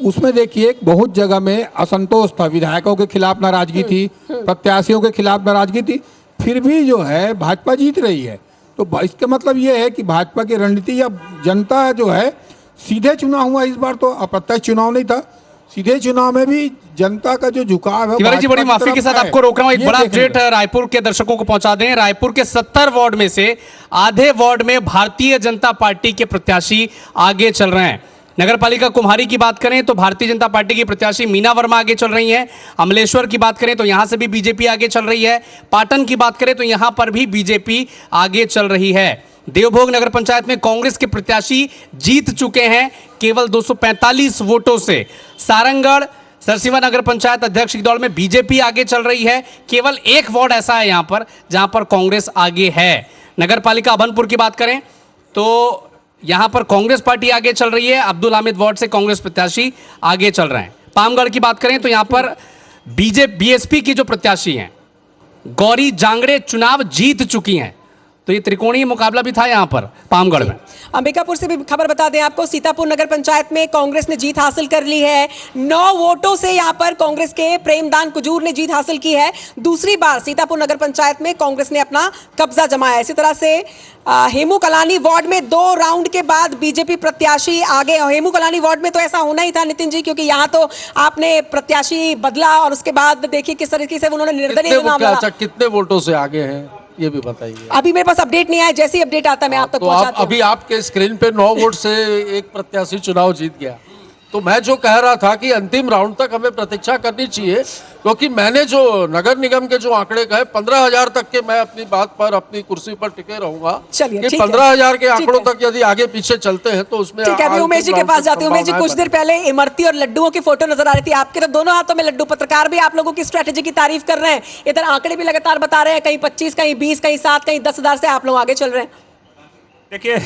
S9: उसमें देखिए बहुत जगह में असंतोष था, विधायकों के खिलाफ नाराजगी थी, प्रत्याशियों के खिलाफ नाराजगी थी, फिर भी जो है भाजपा जीत रही है। तो इसका मतलब ये है कि भाजपा की रणनीति या जनता जो है, सीधे चुनाव हुआ इस बार, तो अप्रत्यक्ष चुनाव नहीं था, सीधे चुनाव में भी जनता का जो झुकाव है
S1: तिवारी जी बड़ी माफी के साथ आपको रोक रहा हूं, एक बड़ा
S9: ये
S1: अपडेट रायपुर के दर्शकों को पहुंचा दें। रायपुर के 70 वार्ड में से आधे वार्ड में भारतीय जनता पार्टी के प्रत्याशी आगे चल रहे हैं। नगर पालिका कुम्हारी की बात करें तो भारतीय जनता पार्टी की प्रत्याशी मीना वर्मा आगे चल रही हैं। अमलेश्वर की बात करें तो यहां से भी बीजेपी आगे चल रही है। पाटन की बात करें तो यहां पर भी बीजेपी आगे चल रही है। देवभोग नगर पंचायत में कांग्रेस के प्रत्याशी जीत चुके हैं केवल 245 वोटों से। सारंगढ़ सरसीवा नगर पंचायत अध्यक्ष की दौड़ में बीजेपी आगे चल रही है। केवल एक वार्ड ऐसा है यहां पर जहां पर कांग्रेस आगे है। नगर पालिका अभनपुर की बात करें तो यहां पर कांग्रेस पार्टी आगे चल रही है। अब्दुल हामिद वार्ड से कांग्रेस प्रत्याशी आगे चल रहे हैं। पामगढ़ की बात करें तो यहां पर बीएसपी की जो प्रत्याशी हैं गौरी जांगड़े चुनाव जीत चुकी हैं। तो ये त्रिकोणीय मुकाबला भी था यहां पर पामगढ़ में।
S3: अंबिकापुर से भी खबर बता दें आपको, सीतापुर नगर पंचायत में कांग्रेस ने जीत हासिल कर ली है। 9 वोटों से यहां पर कांग्रेस के प्रेमदान कुजूर ने जीत हासिल की है। दूसरी बार सीतापुर नगर पंचायत में कांग्रेस ने अपना कब्जा जमाया। इसी तरह से हेमू कलानी वार्ड में 2 राउंड के बाद बीजेपी प्रत्याशी आगे। हेमू कलानी वार्ड में तो ऐसा होना ही था नितिन जी, क्योंकि यहां तो आपने प्रत्याशी बदला और उसके बाद देखिए किस तरीके से उन्होंने निर्दलीय चुनाव लड़ा।
S10: कितने वोटों से आगे हैं ये भी बताइए।
S3: अभी मेरे पास अपडेट नहीं आया, जैसे ही अपडेट आता मैं आप तक
S10: तो
S3: पहुंचाती हूं।
S10: अभी आपके स्क्रीन पे 9 वोट से एक प्रत्याशी चुनाव जीत गया। तो मैं जो कह रहा था कि अंतिम राउंड तक हमें प्रतीक्षा करनी चाहिए, क्योंकि मैंने जो नगर निगम के जो आंकड़े कहे 15,000 तक के, मैं अपनी बात पर अपनी कुर्सी पर टिके रहूंगा।
S3: चलिए,
S10: कि
S3: ठीक है।
S10: 15,000 के
S3: ठीक
S10: आंकड़ों
S3: है।
S10: तक यदि आगे पीछे चलते हैं तो उसमें
S3: ठीक है, अभी उमेश जी के पास जाती हूँ। उमेश जी, कुछ देर पहले इमरती और लड्डुओं की फोटो नजर आ रही थी आपके, तो दोनों हाथों में लड्डू। पत्रकार भी आप लोगों की स्ट्रेटेजी की तारीफ कर रहे हैं, इधर आंकड़े भी लगातार बता रहे हैं, कहीं 25, कहीं 20, कहीं 7, कहीं 10,000 से आप लोग आगे चल रहे हैं।
S11: देखिए,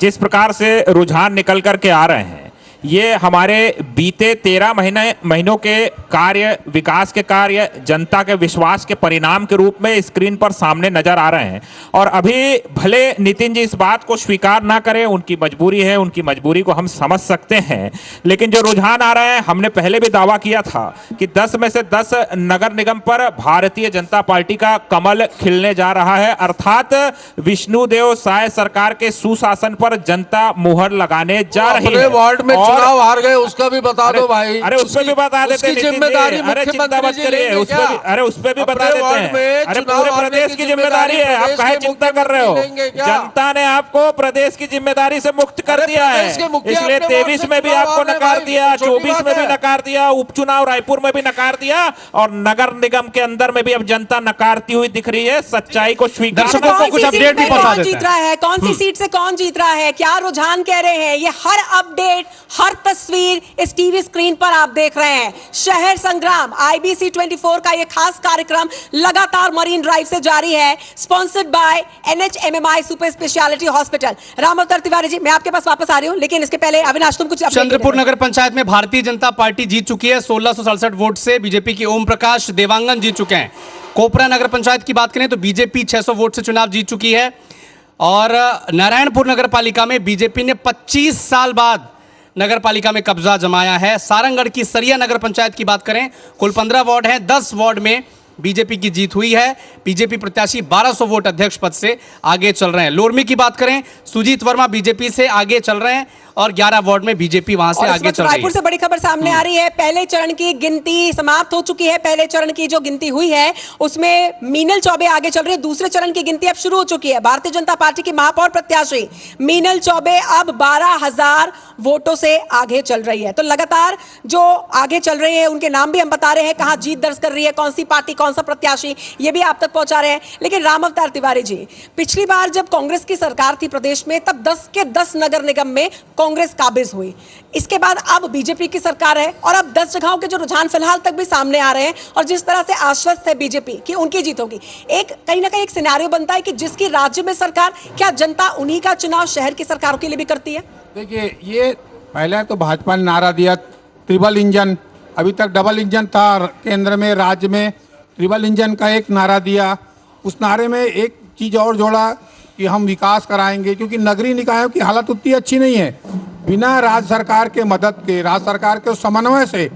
S11: जिस प्रकार से रुझान निकल करके आ रहे हैं, ये हमारे बीते 13 महीनों के कार्य, विकास के कार्य, जनता के विश्वास के परिणाम के रूप में स्क्रीन पर सामने नजर आ रहे हैं। और अभी भले नितिन जी इस बात को स्वीकार ना करें, उनकी मजबूरी है, उनकी मजबूरी को हम समझ सकते हैं, लेकिन जो रुझान आ रहे हैं, हमने पहले भी दावा किया था कि 10 में से 10 नगर निगम पर भारतीय जनता पार्टी का कमल खिलने जा रहा है। अर्थात विष्णुदेव साय सरकार के सुशासन पर जनता मुहर लगाने जा रही है।
S10: वार्ड में चुनाव हार गए उसका भी बता दो भाई।
S11: अरे उस पे भी बता देते हैं,
S10: जिम्मेदारी
S11: अरे चिंता मत करिए, उस पे भी, अरे उस पे भी बता देते हैं। अरे पूरे प्रदेश की जिम्मेदारी है, आप काहे चिंता कर रहे हो? जनता ने आपको प्रदेश की जिम्मेदारी से मुक्त कर दिया है, इसलिए 23 में भी आपको नकार दिया, 24 में भी नकार दिया, उपचुनाव रायपुर में भी नकार दिया, और नगर निगम के अंदर में भी अब जनता नकारती हुई दिख रही है। सच्चाई को स्वीकार
S1: दर्शकों को कुछ अपडेट भी पहुंचा देते हैं।
S3: जीत रहा है, कौन सी सीट से कौन जीत रहा है, क्या रुझान कह रहे हैं, ये हर अपडेट, हर तस्वीर इस टीवी स्क्रीन पर आप देख रहे हैं। शहर संग्राम IBC 24 का ये खास कार्यक्रम लगातार मरीन ड्राइव से जारी है, sponsored by NHMMI super speciality hospital. Ram अवतार तिवारी जी, मैं आपके पास वापस आ रही हूं, लेकिन इसके पहले अविनाश तुम कुछ
S1: चंद्रपुर नगर पंचायत में भारतीय जनता पार्टी जीत चुकी है 1667 वोट से। बीजेपी की ओम प्रकाश देवांगन जीत चुके हैं। कोपरा नगर पंचायत की बात करें तो बीजेपी 600 वोट से चुनाव जीत चुकी है। और नारायणपुर नगर पालिका में बीजेपी ने 25 साल बाद नगर पालिका में कब्जा जमाया है। सारंगढ़ की सरिया नगर पंचायत की बात करें, कुल 15 वार्ड हैं, 10 वार्ड में बीजेपी की जीत हुई है। बीजेपी प्रत्याशी 1200 वोट अध्यक्ष पद से आगे चल रहे हैं। लोरमी की बात करें, सुजीत वर्मा बीजेपी से आगे चल रहे हैं और 11 वार्ड में बीजेपी वहां से
S3: और इस
S1: आगे
S3: वक्त
S1: चल रही
S3: रायपुर
S1: है।
S3: से बड़ी खबर सामने आ रही है। पहले चरण की गिनती समाप्त हो चुकी है। पहले चरण की जो गिनती हुई है उसमें मीनल चौबे आगे चल रही है। दूसरे चरण की गिनती अब शुरू हो चुकी है। भारतीय जनता पार्टी की महापौर प्रत्याशी मीनल चौबे अब 12,000 वोटों से आगे चल रही है। तो लगातार जो आगे चल रहे हैं उनके नाम भी हम बता रहे हैं, कहां जीत दर्ज कर रही है, कौन सी पार्टी, कौन सा प्रत्याशी, ये भी आप तक पहुंचा रहे हैं। लेकिन राम अवतार तिवारी जी, पिछली बार जब कांग्रेस की सरकार थी प्रदेश में, तब 10 के 10 नगर निगम में कांग्रेस काबिज हुई। इसके बाद अब बीजेपी की सरकार है और अब 10 जगहों के जो रुझान फिलहाल तक भी सामने आ रहे हैं और जिस तरह से आश्वस्त है बीजेपी कि उनकी जीत होगी, एक कहीं ना कहीं एक सिनेरियो बनता है कि जिसकी राज्य में सरकार, क्या जनता उन्हीं का चुनाव शहर की सरकारों के लिए भी करती है?
S9: देखिए, ये पहले तो भाजपा ने नारा दिया ट्रिपल इंजन, अभी तक डबल इंजन था केंद्र में, राज्य में ट्रिपल इंजन का एक नारा दिया। उस नारे में एक चीज़ और जोड़ा कि हम विकास कराएंगे, क्योंकि नगरीय निकायों की हालत उतनी अच्छी नहीं है। बिना राज्य सरकार के मदद के, राज्य सरकार के समन्वय से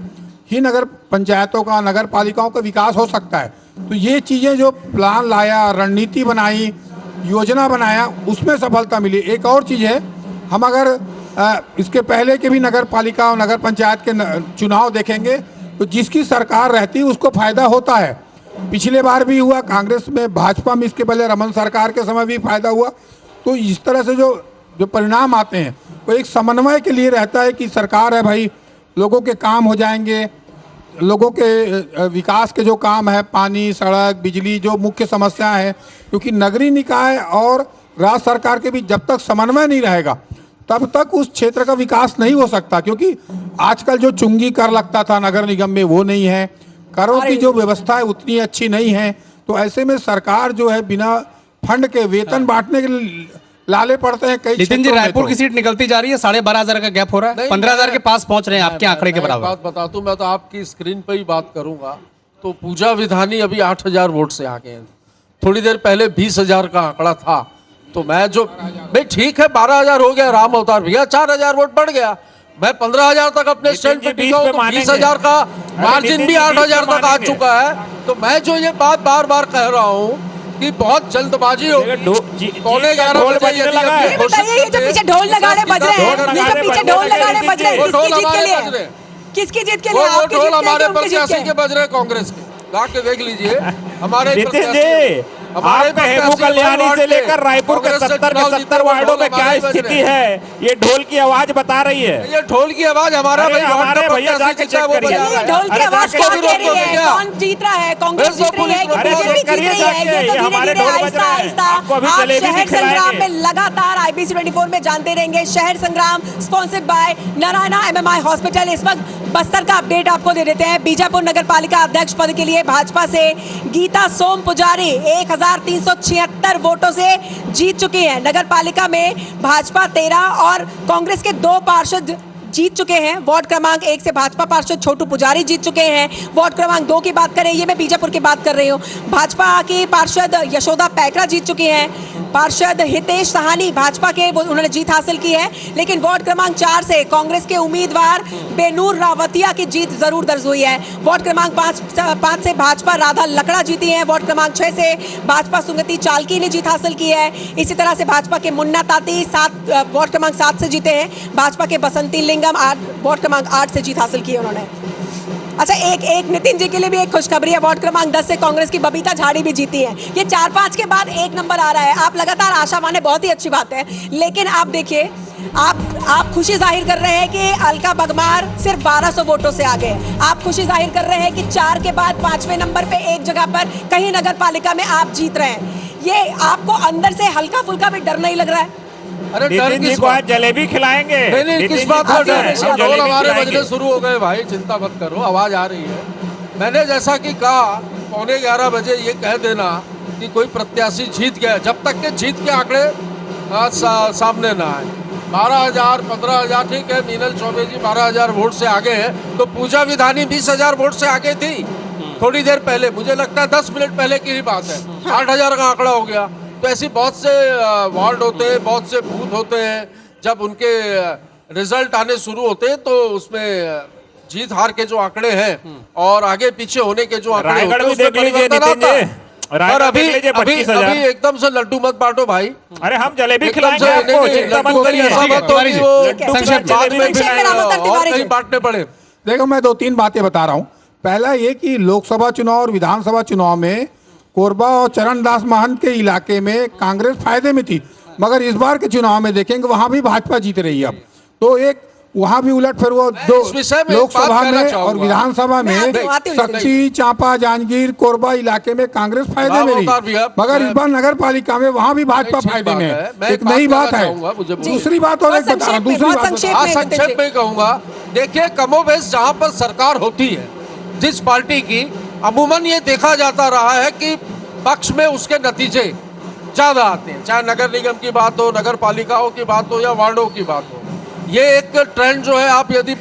S9: ही नगर पंचायतों का, नगर पालिकाओं का विकास हो सकता है। तो ये चीज़ें जो प्लान लाया, रणनीति बनाई, योजना बनाया, उसमें सफलता मिली। एक और चीज़ है, हम अगर इसके पहले के भी नगर पालिका और नगर पंचायत के चुनाव देखेंगे तो जिसकी सरकार रहती है उसको फायदा होता है। पिछले बार भी हुआ, कांग्रेस में, भाजपा में इसके पहले रमन सरकार के समय भी फायदा हुआ। तो इस तरह से जो परिणाम आते हैं वो एक समन्वय के लिए रहता है कि सरकार है भाई, लोगों के काम हो जाएंगे, लोगों के विकास के जो काम है, पानी, सड़क, बिजली, जो मुख्य समस्याएं हैं, क्योंकि नगरीय निकाय और राज्य सरकार के बीच जब तक समन्वय नहीं रहेगा तब तक उस क्षेत्र का विकास नहीं हो सकता। क्योंकि आजकल जो चुंगी कर लगता था नगर निगम में वो नहीं है, करों की जो व्यवस्था है उतनी अच्छी नहीं है। तो ऐसे में सरकार जो है बिना फंड के वेतन बांटने के लाले पड़ते हैं कई
S1: नितिन जी,
S9: क्षेत्रों में।
S1: रायपुर
S9: तो
S1: की सीट निकलती जा रही है, 12,500 का गैप हो रहा है,
S10: नहीं,
S1: 15,000 के पास पहुंच रहे हैं आपके आंकड़े के
S10: मैं एक
S1: बराबर।
S10: बात बता दूं, मैं तो आपकी स्क्रीन पे ही बात करूंगा। तो पूजा विधानी अभी 8,000 वोट से आगे हैं। थोड़ी देर पहले 20,000 का आंकड़ा था। तो मैं जो भाई ठीक है, 12,000 हो गया, राम अवतार भैया 4,000 वोट बढ़ गया। मैं 15,000 तक अपने स्टैंड पे टिका हूं, तो 20,000 का मार्जिन भी 8,000 तक आ चुका है। तो मैं जो ये बात बार बार कह रहा हूँ कि बहुत जल्दबाजी होगी। 11:15 बजे
S3: ये बताइए, ये जो पीछे ढोल नगाड़े बज रहे हैं, ये जो पीछे ढोल नगाड़े बज रहे हैं, किसकी जीत के लिए? किसकी जीत के लिए?
S10: वो
S3: आपकी
S10: ढोल
S3: जीत के लिए
S10: हमारे
S3: कि उनकी जीत
S10: प्रत्याशी
S3: के?
S10: के बज रहे हैं, कांग्रेस के। जाके देख लीजिए हमारे
S11: नितिन
S10: प्रत्याशी-
S11: जी,
S10: हमारे
S11: आपका हेमू
S10: प्रत्याशी
S11: कल्याणी
S10: वार्ड
S11: से
S10: के
S11: लेकर रायपुर के
S10: कांग्रेस से
S11: 70 के
S10: चुनाव
S11: 70
S10: जीते,
S11: वार्डों में
S10: ढोल
S11: क्या
S10: हमारे बज
S11: स्थिति
S10: रहे हैं।
S11: है, ये ढोल की आवाज बता रही है।
S10: ये ढोल की आवाज हमारा
S11: अरे
S10: भाई वार्ड
S11: हमारे
S10: का
S11: भैया
S10: प्रत्याशी
S11: जाके
S10: कितना है, वो
S11: चेक करिए।
S10: बजा रहा
S3: ये
S10: है।
S3: ढोल की
S11: अरे
S3: आवाज
S11: जाके
S3: कौन
S10: देखो
S3: दे रही है?
S10: क्या?
S3: कौन जीत रहा है? कांग्रेस
S10: फिर तो
S3: जीत रही है कि
S10: पुलिस-
S11: अरे
S3: बीजेपी
S11: चेक
S3: जीत रही
S11: करिए
S3: है? ये
S11: जाके,
S3: तो
S11: ये हमारे
S3: धीरे-धीरे,
S11: ढोल बज रहे हैं।
S3: आहिस्ता-आहिस्ता
S11: आपको अभी
S3: आप
S11: जलेबी
S3: शहर
S11: भी खिलाएंगे।
S3: संग्राम में लगातार IBC 24 में जानते रहेंगे। शहर संग्राम sponsored by Narayana MMI hospital. इस वक्त बस्तर का अपडेट आपको दे देते हैं। बीजापुर नगर पालिका अध्यक्ष पद के लिए भाजपा से गीता सोम पुजारी 1,376 वोटों से जीत चुकी हैं। नगर पालिका में भाजपा 13 और कांग्रेस के 2 पार्षद जीत चुके हैं। वार्ड क्रमांक 1 से भाजपा पार्षद छोटू पुजारी जीत चुके हैं। वार्ड क्रमांक 2 की बात करें, ये मैं बीजापुर की बात कर रही हूँ, भाजपा की पार्षद यशोदा पैकरा जीत चुकी हैं। पार्षद हितेश सहानी भाजपा के, वो उन्होंने जीत हासिल की है। लेकिन वार्ड क्रमांक 4 से कांग्रेस के उम्मीदवार बेनूर रावतिया की जीत जरूर दर्ज हुई है। वार्ड क्रमांक 5 से भाजपा राधा लकड़ा जीती है। वार्ड क्रमांक 6 से भाजपा सुंगति चालकी ने जीत हासिल की है। इसी तरह से भाजपा के मुन्ना ताती वार्ड क्रमांक 7 से जीते हैं। भाजपा के बसंती लिंगम वार्ड क्रमांक 8 से जीत हासिल की है उन्होंने। अच्छा, एक नितिन जी के लिए भी एक खुशखबरी है। वार्ड क्रमांक 10 से कांग्रेस की बबीता झाड़ी भी जीती है। ये 4-5 के बाद 1 नंबर आ रहा है। आप लगातार आशा माने, बहुत ही अच्छी बात है। लेकिन आप देखिए, आप खुशी जाहिर कर रहे हैं कि अलका बगमार सिर्फ 1200 वोटों से आगे है। आप खुशी जाहिर कर रहे हैं कि 4 के बाद 5वें नंबर पे एक जगह पर कहीं नगर पालिका में आप जीत रहे हैं। ये आपको अंदर से हल्का फुल्का भी डर नहीं लग रहा है?
S10: अरे डर
S11: नितिन जी
S10: किस
S11: को
S10: बात?
S11: आज जलेबी खिलाएंगे।
S10: नहीं, किस बात का डर? ढोल
S11: जलेबी
S10: हमारे
S11: खिलाएंगे।
S10: बजने शुरू हो गए भाई, चिंता मत करो, आवाज आ रही है। मैंने जैसा कि कहा 11:15 बजे ये कह देना कि कोई प्रत्याशी जीत गया, जब तक के जीत के आंकड़े सामने ना आए। 12,000, 15,000 ठीक है, मीनल चौबे जी 12,000 वोट से आगे है। तो पूजा विधानी 20,000 वोट से आगे थी थोड़ी देर पहले, मुझे लगता है 10 मिनट पहले की ही बात है। 8,000 का आंकड़ा हो गया। तो ऐसी बहुत से वार्ड होते हैं, बहुत से बूथ होते हैं, जब उनके रिजल्ट आने शुरू होते हैं तो उसमें जीत हार के जो आंकड़े हैं और आगे पीछे होने के जो आंकड़े
S11: रायगढ़
S10: होते हैं
S11: भी देख
S10: उसमें
S11: लीजिए
S10: परिवर्तन
S11: नितिन
S10: आता
S11: जी।
S10: है।
S11: रायगढ़
S10: और
S11: देख लीजिए,
S10: अभी
S11: 25,000।
S10: अभी एकदम से लड्डू मत बांटो भाई।
S11: अरे हम जलेबी
S10: एकदम
S11: खिलाएंगे
S10: से
S11: आपको,
S10: नहीं,
S11: चिंता
S10: लड्डू
S11: मत
S10: की
S11: करिए।
S10: ऐसा
S1: ठीक है,
S10: मत हो
S1: तिवारी
S10: कि
S1: जी,
S10: वो
S1: संक्षेप में,
S10: बाद में
S3: संक्षेप में
S10: फिर
S3: रामोत्तर
S10: और
S3: तिवारी
S10: कहीं
S3: जी।
S10: बांटने पड़े।
S9: देखो मैं 2-3 बातें बता रहा हूं। पहला ये कि लोकसभा चुनाव और विधानसभा चुनाव में कोरबा और चरणदास महंत के इलाके में कांग्रेस फायदे में थी, मगर इस बार के चुनाव में देखेंगे वहां भी भाजपा जीत रही है। अब तो एक वहां भी उलट फिर वो दो
S10: इस विषय में एक
S9: लोकसभा
S10: बात कहना
S9: में
S10: चाहूंगा।
S9: और विधानसभा
S3: मैं
S9: में
S3: आती हूँ नितिन जी।
S9: सक्ती, चांपा, जांजगीर, कोरबा इलाके में कांग्रेस फायदे में
S10: अवतार भैया,
S9: रही, मगर इस बार नगर पालिका में वहां भी भाजपा
S10: ठीक
S9: फायदे
S10: बात
S9: में
S10: है।
S9: है।
S10: मैं
S9: एक
S10: एक बात
S9: नई बात
S10: कहना
S9: है।
S10: चाहूंगा, मुझे बोलो।
S9: दूसरी बात और
S3: बहुत
S9: एक बता रहा हूं,
S3: संक्षेप में,
S9: दूसरी
S3: बहुत
S9: बात
S3: संक्षेप
S9: बता
S3: में।
S10: संक्षेप में कहूंगा, देखिए कमोबेश जहां पर सरकार होती है जिस पार्टी की, अमूमन ये देखा जाता रहा है कि पक्ष में उसके नतीजे ज्यादा आते हैं, चाहे नगर निगम की बात हो, नगर पालिकाओं की बात हो या वार्डों की बात हो। ये एक ट्रेंड जो है, आप यदि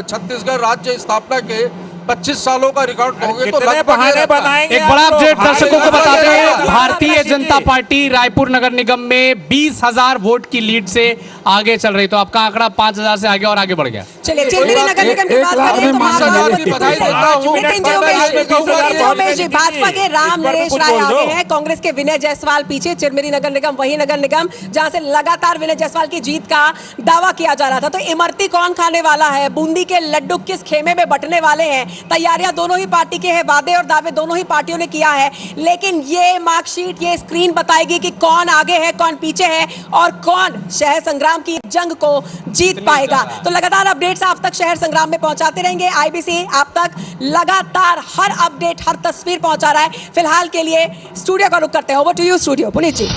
S10: छत्तीसगढ़ राज्य स्थापना के 25 सालों का रिकॉर्ड कहोगे तो
S11: कितने
S10: लगभग
S11: बहाने
S10: ये रहता है।
S11: बनाएंगे
S1: एक बड़ा
S11: आप लोग?
S1: अपडेट दर्शकों को बताते हैं।
S10: हार-
S1: भारतीय जनता पार्टी रायपुर नगर निगम में 20,000 वोट की लीड से आगे चल रही, तो आपका आंकड़ा 5,000 से आगे और आगे बढ़ गया।
S3: चलिए चिरमिरी नगर निगम की बात करें तो
S10: 20,000 की बधाई देता हूं।
S3: नितिन जी,
S10: मैं
S3: उमेश
S10: इसमें कहूंगा
S3: नितिन जी,
S10: कि
S3: उमेश जी, भाजपा के राम
S11: इस पर तो
S3: नरेश
S11: कुछ
S3: राय
S11: बोल दो।
S3: आगे हैं, कांग्रेस के विनय जायसवाल पीछे। चिरमिरी नगर निगम वही नगर निगम जहां से लगातार विनय जायसवाल की जीत का दावा किया जा रहा था। तो इमरती कौन खाने वाला है, बूंदी के लड्डू किस खेमे में बंटने वाले हैं, तैयारियां दोनों ही पार्टी के हैं, वादे और दावे दोनों ही पार्टियों ने किया है। लेकिन ये मार्कशीट, ये स्क्रीन बताएगी कि कौन आगे है, कौन पीछे है और कौन शहर संग्राम की जंग को जीत पाएगा। तो लगातार अपडेट्स आप तक शहर संग्राम में पहुंचाते रहेंगे। आईबीसी आप तक लगातार हर अपडेट, हर तस्वीर पहुंचा रहा है। फिलहाल के लिए स्टूडियो का रुख करते हैं। Over to you studio, Puneet ji.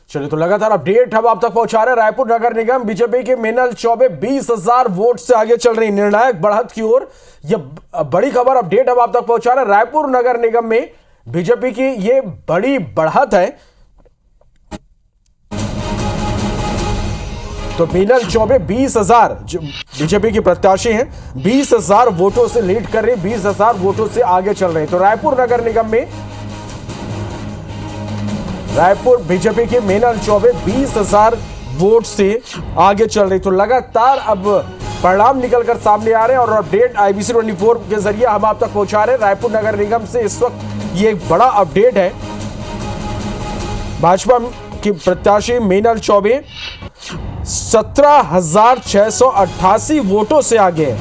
S12: चलिए, तो लगातार अपडेट हम आप तक पहुंचा रहे हैं। रायपुर नगर निगम बीजेपी के मीनल चौबे 20,000 वोट से आगे चल रही, निर्णायक बढ़त की ओर। यह बड़ी खबर अपडेट हम आप तक पहुंचा रहे हैं। रायपुर नगर निगम में बीजेपी की यह बड़ी बढ़त है। तो मीनल चौबे 20,000 बीजेपी की प्रत्याशी हैं, 20,000 वोटों से लीड कर रही, 20,000 वोटों से आगे चल रही। तो रायपुर नगर निगम में रायपुर बीजेपी के मीनल चौबे 20,000 वोट से आगे चल रही। तो लगातार अब परिणाम निकलकर सामने आ रहे हैं और अपडेट IBC 24 के जरिए हम आप तक पहुंचा रहे हैं। रायपुर नगर निगम से इस वक्त ये एक बड़ा अपडेट है। भाजपा की प्रत्याशी मीनल चौबे 17,688 वोटों से आगे है।